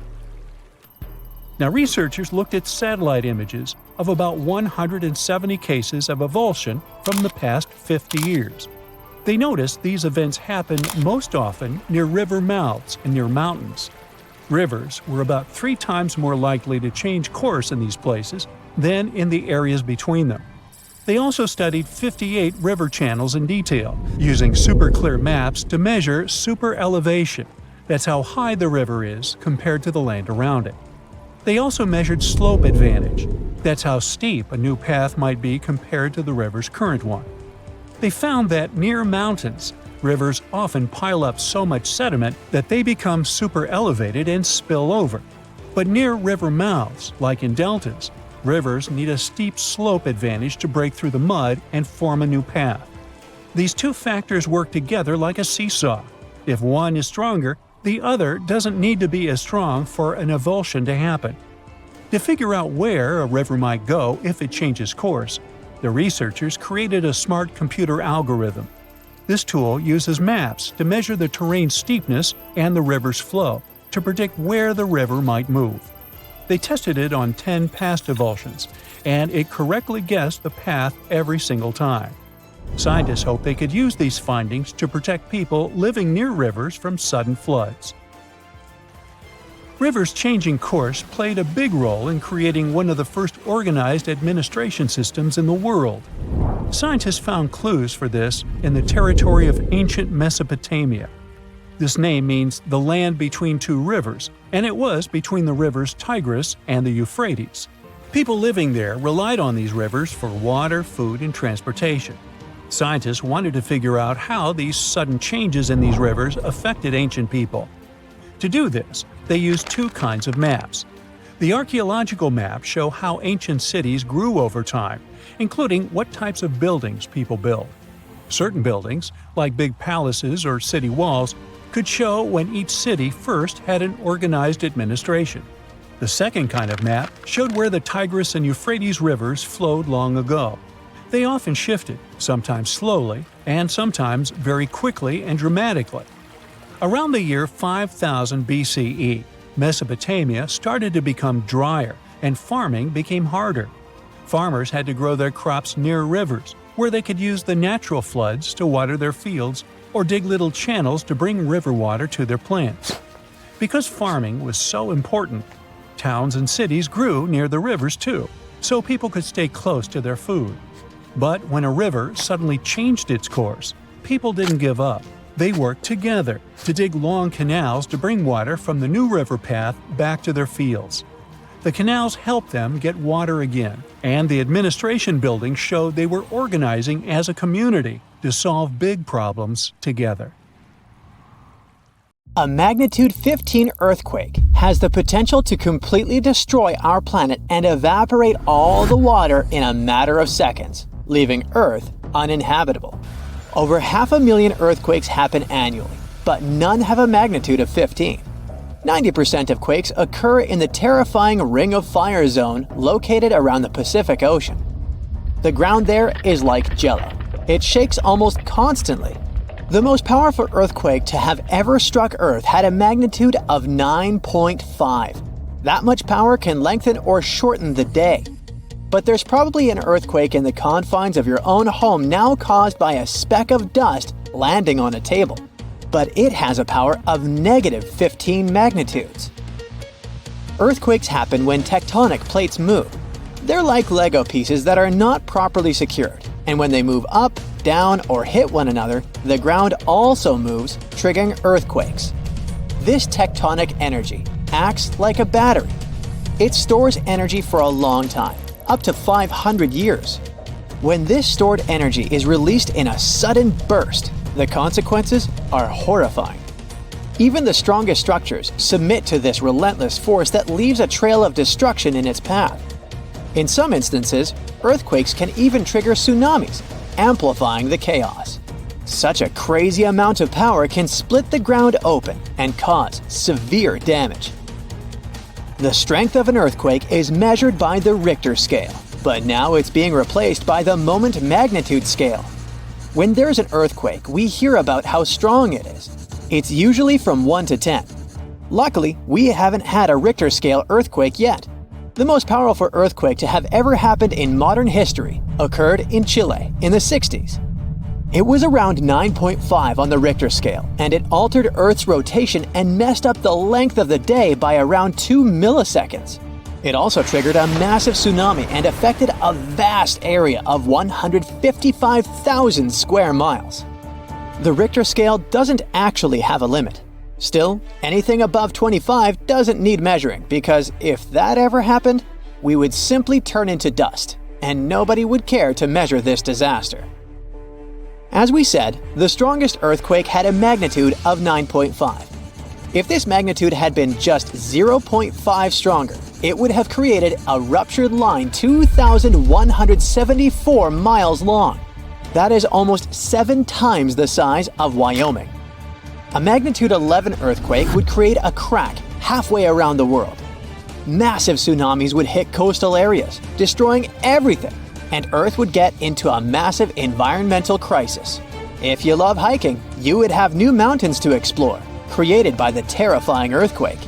Now, researchers looked at satellite images of about 170 cases of avulsion from the past 50 years. They noticed these events happen most often near river mouths and near mountains. Rivers were about 3 times more likely to change course in these places than in the areas between them. They also studied 58 river channels in detail, using super-clear maps to measure super-elevation. That's how high the river is compared to the land around it. They also measured slope advantage. That's how steep a new path might be compared to the river's current one. They found that near mountains, rivers often pile up so much sediment that they become super-elevated and spill over. But near river mouths, like in deltas, rivers need a steep slope advantage to break through the mud and form a new path. These two factors work together like a seesaw. If one is stronger, the other doesn't need to be as strong for an avulsion to happen. To figure out where a river might go if it changes course, the researchers created a smart computer algorithm. This tool uses maps to measure the terrain's steepness and the river's flow to predict where the river might move. They tested it on 10 past avulsions, and it correctly guessed the path every single time. Scientists hope they could use these findings to protect people living near rivers from sudden floods. Rivers changing course played a big role in creating one of the first organized administration systems in the world. Scientists found clues for this in the territory of ancient Mesopotamia. This name means the land between two rivers, and it was between the rivers Tigris and the Euphrates. People living there relied on these rivers for water, food, and transportation. Scientists wanted to figure out how these sudden changes in these rivers affected ancient people. To do this, they used 2 kinds of maps. The archaeological maps show how ancient cities grew over time, including what types of buildings people built. Certain buildings, like big palaces or city walls, could show when each city first had an organized administration. The second kind of map showed where the Tigris and Euphrates rivers flowed long ago. They often shifted, sometimes slowly, and sometimes very quickly and dramatically. Around the year 5000 BCE, Mesopotamia started to become drier and farming became harder. Farmers had to grow their crops near rivers, where they could use the natural floods to water their fields or dig little channels to bring river water to their plants. Because farming was so important, towns and cities grew near the rivers too, so people could stay close to their food. But when a river suddenly changed its course, people didn't give up. They worked together to dig long canals to bring water from the new river path back to their fields. The canals helped them get water again, and the administration buildings showed they were organizing as a community to solve big problems together. A magnitude 15 earthquake has the potential to completely destroy our planet and evaporate all the water in a matter of seconds, leaving Earth uninhabitable. Over 500,000 earthquakes happen annually, but none have a magnitude of 15. 90% of quakes occur in the terrifying Ring of Fire zone located around the Pacific Ocean. The ground there is like jello. It shakes almost constantly. The most powerful earthquake to have ever struck Earth had a magnitude of 9.5. That much power can lengthen or shorten the day. But there's probably an earthquake in the confines of your own home now caused by a speck of dust landing on a table. But it has a power of negative 15 magnitudes. Earthquakes happen when tectonic plates move. They're like Lego pieces that are not properly secured, and when they move up, down, or hit one another, the ground also moves, triggering earthquakes. This tectonic energy acts like a battery. It stores energy for a long time, up to 500 years. When this stored energy is released in a sudden burst, the consequences are horrifying. Even the strongest structures submit to this relentless force that leaves a trail of destruction in its path. In some instances, earthquakes can even trigger tsunamis, amplifying the chaos. Such a crazy amount of power can split the ground open and cause severe damage. The strength of an earthquake is measured by the Richter scale, but now it's being replaced by the moment magnitude scale. When there's an earthquake, we hear about how strong it is. It's usually from 1 to 10. Luckily, we haven't had a Richter scale earthquake yet. The most powerful earthquake to have ever happened in modern history occurred in Chile in the 60s. It was around 9.5 on the Richter scale, and it altered Earth's rotation and messed up the length of the day by around 2 milliseconds. It also triggered a massive tsunami and affected a vast area of 155,000 square miles. The Richter scale doesn't actually have a limit. Still, anything above 25 doesn't need measuring, because if that ever happened, we would simply turn into dust, and nobody would care to measure this disaster. As we said, the strongest earthquake had a magnitude of 9.5. If this magnitude had been just 0.5 stronger, it would have created a ruptured line 2,174 miles long. That is almost 7 times the size of Wyoming. A magnitude 11 earthquake would create a crack halfway around the world. Massive tsunamis would hit coastal areas, destroying everything, and Earth would get into a massive environmental crisis. If you love hiking, you would have new mountains to explore, created by the terrifying earthquake.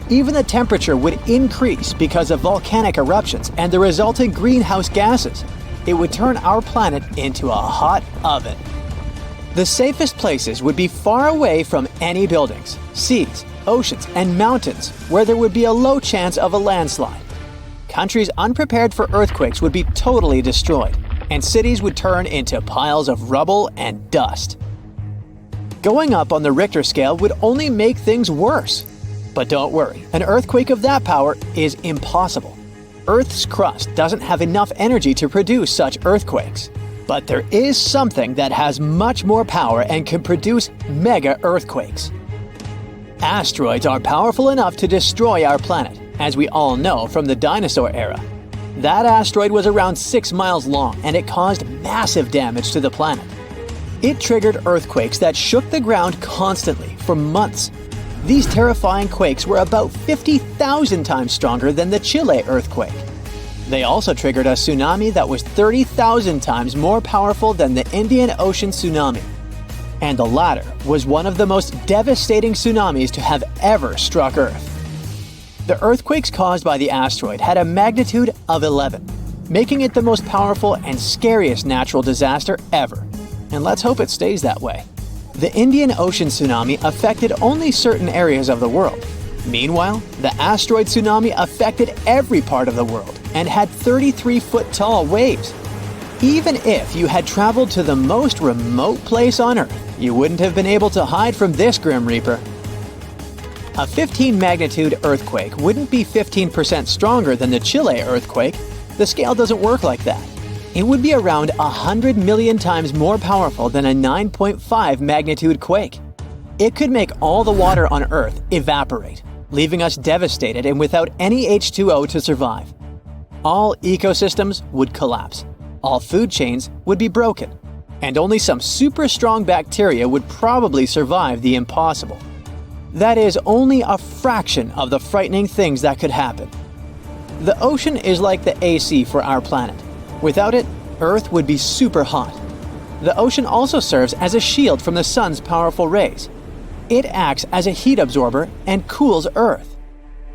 Even the temperature would increase because of volcanic eruptions and the resulting greenhouse gases. It would turn our planet into a hot oven. The safest places would be far away from any buildings, seas, oceans, and mountains where there would be a low chance of a landslide. Countries unprepared for earthquakes would be totally destroyed, and cities would turn into piles of rubble and dust. Going up on the Richter scale would only make things worse. But don't worry, an earthquake of that power is impossible. Earth's crust doesn't have enough energy to produce such earthquakes. But there is something that has much more power and can produce mega earthquakes. Asteroids are powerful enough to destroy our planet, as we all know from the dinosaur era. That asteroid was around 6 miles long, and it caused massive damage to the planet. It triggered earthquakes that shook the ground constantly for months. These terrifying quakes were about 50,000 times stronger than the Chile earthquake. They also triggered a tsunami that was 30,000 times more powerful than the Indian Ocean tsunami. And the latter was one of the most devastating tsunamis to have ever struck Earth. The earthquakes caused by the asteroid had a magnitude of 11, making it the most powerful and scariest natural disaster ever. And let's hope it stays that way. The Indian Ocean tsunami affected only certain areas of the world. Meanwhile, the asteroid tsunami affected every part of the world and had 33-foot-tall waves. Even if you had traveled to the most remote place on Earth, you wouldn't have been able to hide from this Grim Reaper. A 15-magnitude earthquake wouldn't be 15% stronger than the Chile earthquake. The scale doesn't work like that. It would be around 100 million times more powerful than a 9.5 magnitude quake. It could make all the water on Earth evaporate, leaving us devastated and without any H2O to survive. All ecosystems would collapse, all food chains would be broken, and only some super strong bacteria would probably survive the impossible. That is only a fraction of the frightening things that could happen. The ocean is like the AC for our planet. Without it, Earth would be super hot. The ocean also serves as a shield from the sun's powerful rays. It acts as a heat absorber and cools Earth.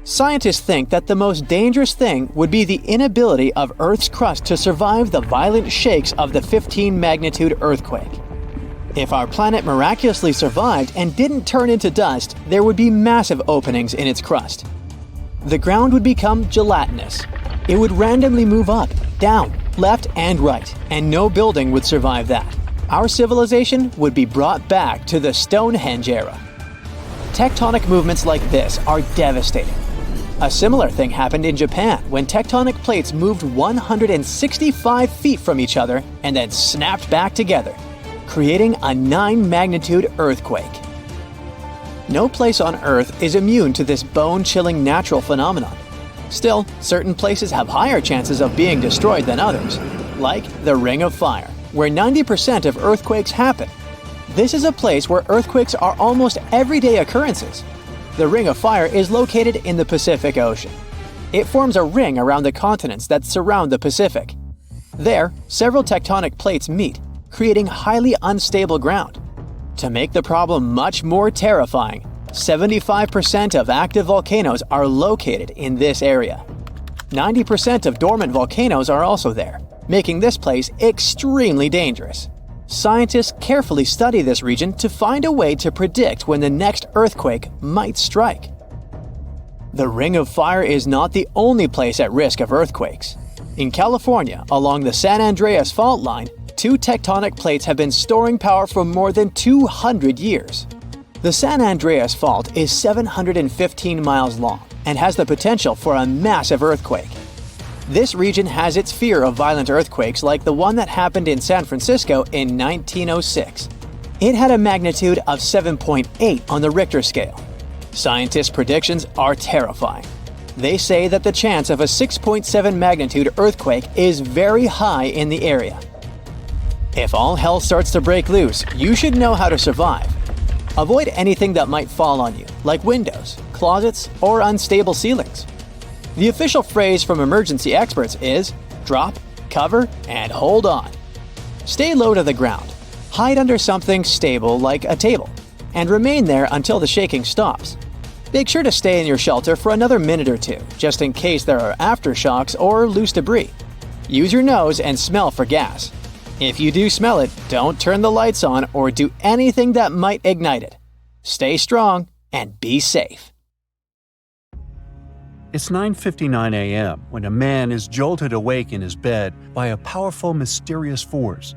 Scientists think that the most dangerous thing would be the inability of Earth's crust to survive the violent shakes of the 15-magnitude earthquake. If our planet miraculously survived and didn't turn into dust, there would be massive openings in its crust. The ground would become gelatinous. It would randomly move up, down, left, and right, and no building would survive that. Our civilization would be brought back to the Stonehenge era. Tectonic movements like this are devastating. A similar thing happened in Japan when tectonic plates moved 165 feet from each other and then snapped back together, creating a 9-magnitude earthquake. No place on Earth is immune to this bone-chilling natural phenomenon. Still, certain places have higher chances of being destroyed than others, like the Ring of Fire, where 90% of earthquakes happen. This is a place where earthquakes are almost everyday occurrences. The Ring of Fire is located in the Pacific Ocean. It forms a ring around the continents that surround the Pacific. There, several tectonic plates meet, creating highly unstable ground. To make the problem much more terrifying, 75% of active volcanoes are located in this area. 90% of dormant volcanoes are also there, making this place extremely dangerous. Scientists carefully study this region to find a way to predict when the next earthquake might strike. The Ring of Fire is not the only place at risk of earthquakes. In California, along the San Andreas fault line, two tectonic plates have been storing power for more than 200 years. The San Andreas fault is 715 miles long and has the potential for a massive earthquake. This region has its fear of violent earthquakes like the one that happened in San Francisco in 1906. It had a magnitude of 7.8 on the Richter scale. Scientists' predictions are terrifying. They say that the chance of a 6.7 magnitude earthquake is very high in the area. If all hell starts to break loose, you should know how to survive. Avoid anything that might fall on you, like windows, closets, or unstable ceilings. The official phrase from emergency experts is drop, cover, and hold on. Stay low to the ground. Hide under something stable like a table, and remain there until the shaking stops. Make sure to stay in your shelter for another minute or two, just in case there are aftershocks or loose debris. Use your nose and smell for gas. If you do smell it, don't turn the lights on or do anything that might ignite it. Stay strong and be safe. It's 9:59 a.m. when a man is jolted awake in his bed by a powerful, mysterious force.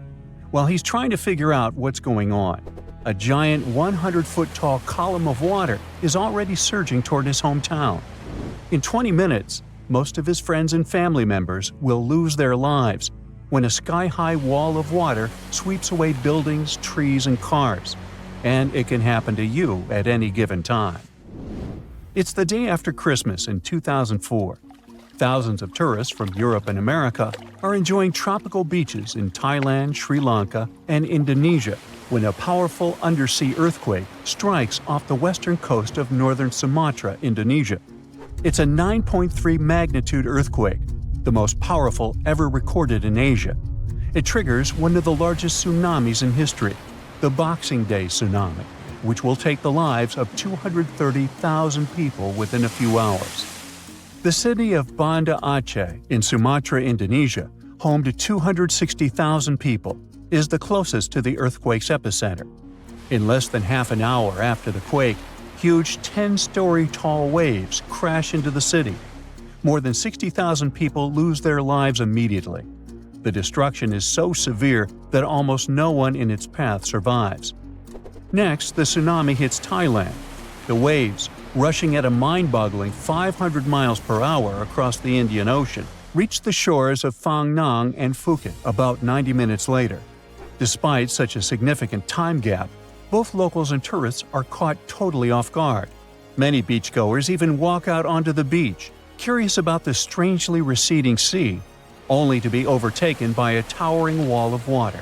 While he's trying to figure out what's going on, a giant 100-foot-tall column of water is already surging toward his hometown. In 20 minutes, most of his friends and family members will lose their lives when a sky-high wall of water sweeps away buildings, trees, and cars. And it can happen to you at any given time. It's the day after Christmas in 2004. Thousands of tourists from Europe and America are enjoying tropical beaches in Thailand, Sri Lanka, and Indonesia when a powerful undersea earthquake strikes off the western coast of northern Sumatra, Indonesia. It's a 9.3 magnitude earthquake, the most powerful ever recorded in Asia. It triggers one of the largest tsunamis in history, the Boxing Day tsunami, which will take the lives of 230,000 people within a few hours. The city of Banda Aceh in Sumatra, Indonesia, home to 260,000 people, is the closest to the earthquake's epicenter. In less than half an hour after the quake, huge 10-story tall waves crash into the city. More than 60,000 people lose their lives immediately. The destruction is so severe that almost no one in its path survives. Next, the tsunami hits Thailand. The waves, rushing at a mind-boggling 500 miles per hour across the Indian Ocean, reach the shores of Phang Nang and Phuket about 90 minutes later. Despite such a significant time gap, both locals and tourists are caught totally off guard. Many beachgoers even walk out onto the beach, curious about the strangely receding sea, only to be overtaken by a towering wall of water.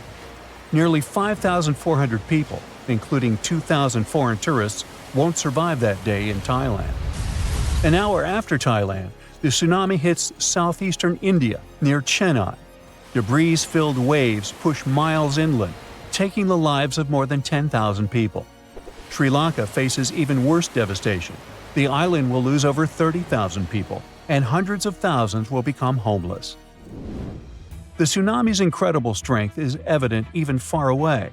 Nearly 5,400 people, including 2,000 foreign tourists, won't survive that day in Thailand. An hour after Thailand, the tsunami hits southeastern India near Chennai. Debris-filled waves push miles inland, taking the lives of more than 10,000 people. Sri Lanka faces even worse devastation. The island will lose over 30,000 people, and hundreds of thousands will become homeless. The tsunami's incredible strength is evident even far away.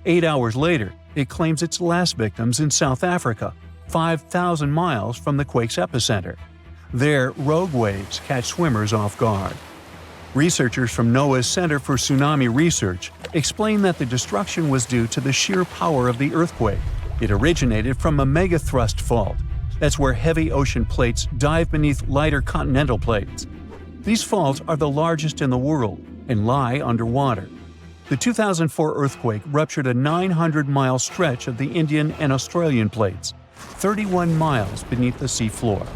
8 hours later, it claims its last victims in South Africa, 5,000 miles from the quake's epicenter. There, rogue waves catch swimmers off guard. Researchers from NOAA's Center for Tsunami Research explain that the destruction was due to the sheer power of the earthquake. It originated from a megathrust fault. That's where heavy ocean plates dive beneath lighter continental plates. These faults are the largest in the world and lie underwater. The 2004 earthquake ruptured a 900-mile stretch of the Indian and Australian plates, 31 miles beneath the seafloor.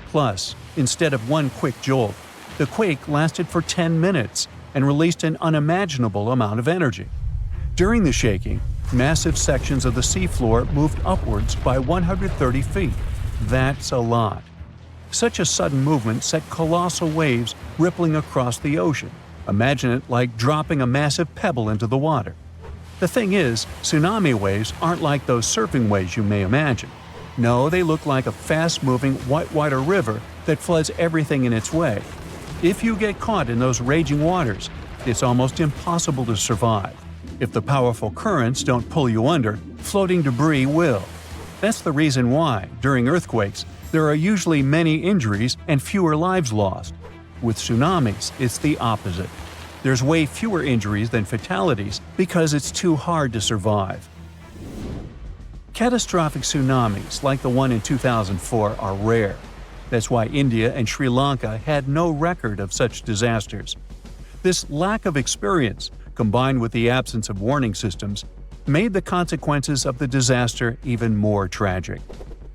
Plus, instead of one quick jolt, the quake lasted for 10 minutes and released an unimaginable amount of energy. During the shaking, massive sections of the seafloor moved upwards by 130 feet. That's a lot. Such a sudden movement set colossal waves rippling across the ocean. Imagine it like dropping a massive pebble into the water. The thing is, tsunami waves aren't like those surfing waves you may imagine. No, they look like a fast-moving whitewater river that floods everything in its way. If you get caught in those raging waters, it's almost impossible to survive. If the powerful currents don't pull you under, floating debris will. That's the reason why, during earthquakes, there are usually many injuries and fewer lives lost. With tsunamis, it's the opposite. There's way fewer injuries than fatalities because it's too hard to survive. Catastrophic tsunamis like the one in 2004 are rare. That's why India and Sri Lanka had no record of such disasters. This lack of experience, combined with the absence of warning systems, made the consequences of the disaster even more tragic.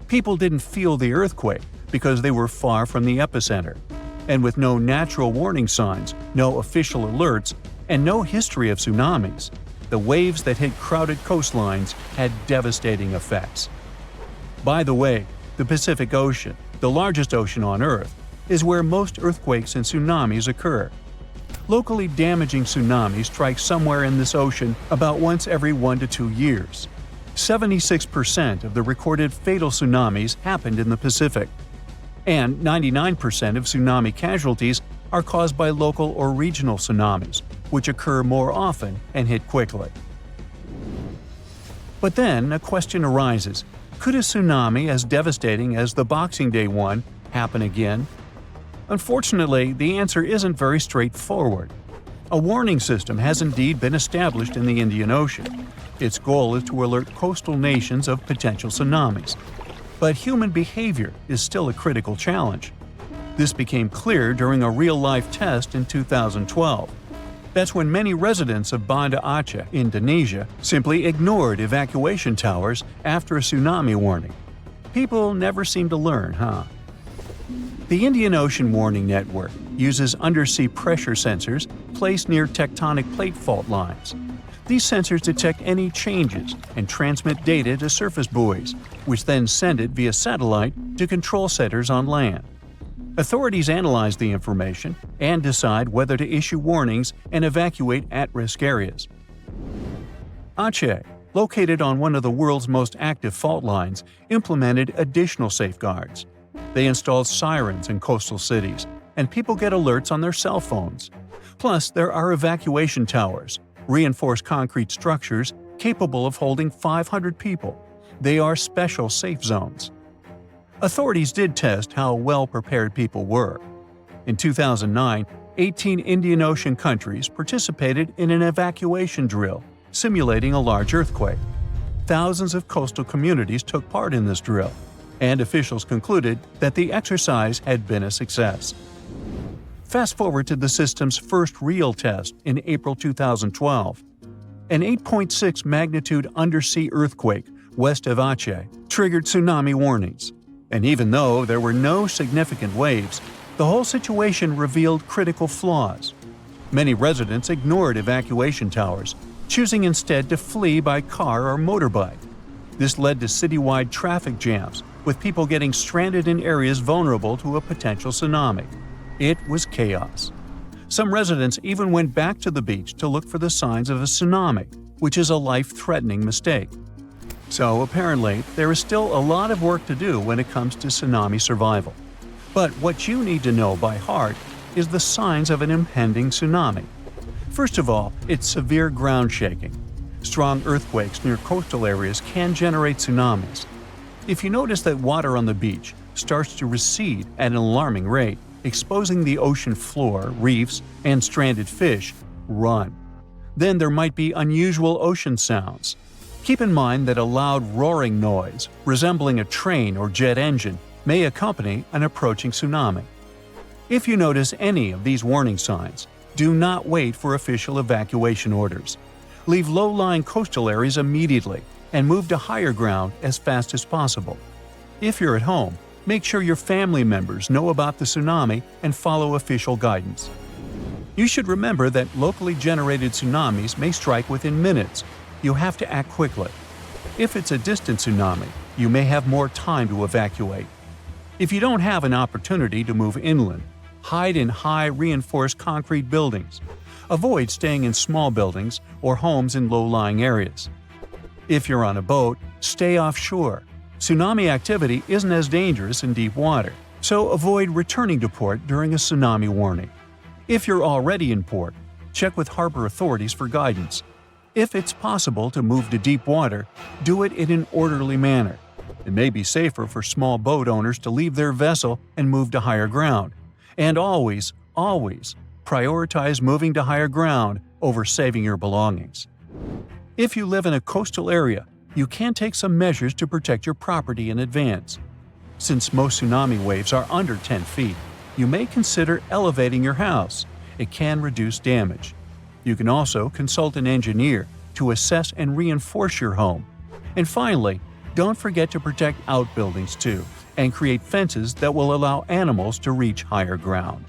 People didn't feel the earthquake because they were far from the epicenter. And with no natural warning signs, no official alerts, and no history of tsunamis, the waves that hit crowded coastlines had devastating effects. By the way, the Pacific Ocean, the largest ocean on Earth, is where most earthquakes and tsunamis occur. Locally damaging tsunamis strike somewhere in this ocean about once every 1 to 2 years. 76% of the recorded fatal tsunamis happened in the Pacific, and 99% of tsunami casualties are caused by local or regional tsunamis, which occur more often and hit quickly. But then a question arises: could a tsunami as devastating as the Boxing Day one happen again? Unfortunately, the answer isn't very straightforward. A warning system has indeed been established in the Indian Ocean. Its goal is to alert coastal nations of potential tsunamis. But human behavior is still a critical challenge. This became clear during a real-life test in 2012. That's when many residents of Banda Aceh, Indonesia, simply ignored evacuation towers after a tsunami warning. People never seem to learn, huh? The Indian Ocean Warning Network uses undersea pressure sensors placed near tectonic plate fault lines. These sensors detect any changes and transmit data to surface buoys, which then send it via satellite to control centers on land. Authorities analyze the information and decide whether to issue warnings and evacuate at-risk areas. Aceh, located on one of the world's most active fault lines, implemented additional safeguards. They installed sirens in coastal cities, and people get alerts on their cell phones. Plus, there are evacuation towers, reinforced concrete structures capable of holding 500 people. They are special safe zones. Authorities did test how well prepared people were. In 2009, 18 Indian Ocean countries participated in an evacuation drill, simulating a large earthquake. Thousands of coastal communities took part in this drill, and officials concluded that the exercise had been a success. Fast forward to the system's first real test in April 2012. An 8.6 magnitude undersea earthquake west of Aceh triggered tsunami warnings. And even though there were no significant waves, the whole situation revealed critical flaws. Many residents ignored evacuation towers, choosing instead to flee by car or motorbike. This led to citywide traffic jams, with people getting stranded in areas vulnerable to a potential tsunami. It was chaos. Some residents even went back to the beach to look for the signs of a tsunami, which is a life-threatening mistake. So apparently, there is still a lot of work to do when it comes to tsunami survival. But what you need to know by heart is the signs of an impending tsunami. First of all, it's severe ground shaking. Strong earthquakes near coastal areas can generate tsunamis. If you notice that water on the beach starts to recede at an alarming rate, exposing the ocean floor, reefs, and stranded fish, run. Then there might be unusual ocean sounds. Keep in mind that a loud roaring noise, resembling a train or jet engine, may accompany an approaching tsunami. If you notice any of these warning signs, do not wait for official evacuation orders. Leave low-lying coastal areas immediately and move to higher ground as fast as possible. If you're at home, make sure your family members know about the tsunami and follow official guidance. You should remember that locally generated tsunamis may strike within minutes. You have to act quickly. If it's a distant tsunami, you may have more time to evacuate. If you don't have an opportunity to move inland, hide in high reinforced concrete buildings. Avoid staying in small buildings or homes in low-lying areas. If you're on a boat, stay offshore. Tsunami activity isn't as dangerous in deep water, so avoid returning to port during a tsunami warning. If you're already in port, check with harbor authorities for guidance. If it's possible to move to deep water, do it in an orderly manner. It may be safer for small boat owners to leave their vessel and move to higher ground. And always, prioritize moving to higher ground over saving your belongings. If you live in a coastal area, you can take some measures to protect your property in advance. Since most tsunami waves are under 10 feet, you may consider elevating your house. It can reduce damage. You can also consult an engineer to assess and reinforce your home. And finally, don't forget to protect outbuildings too, and create fences that will allow animals to reach higher ground.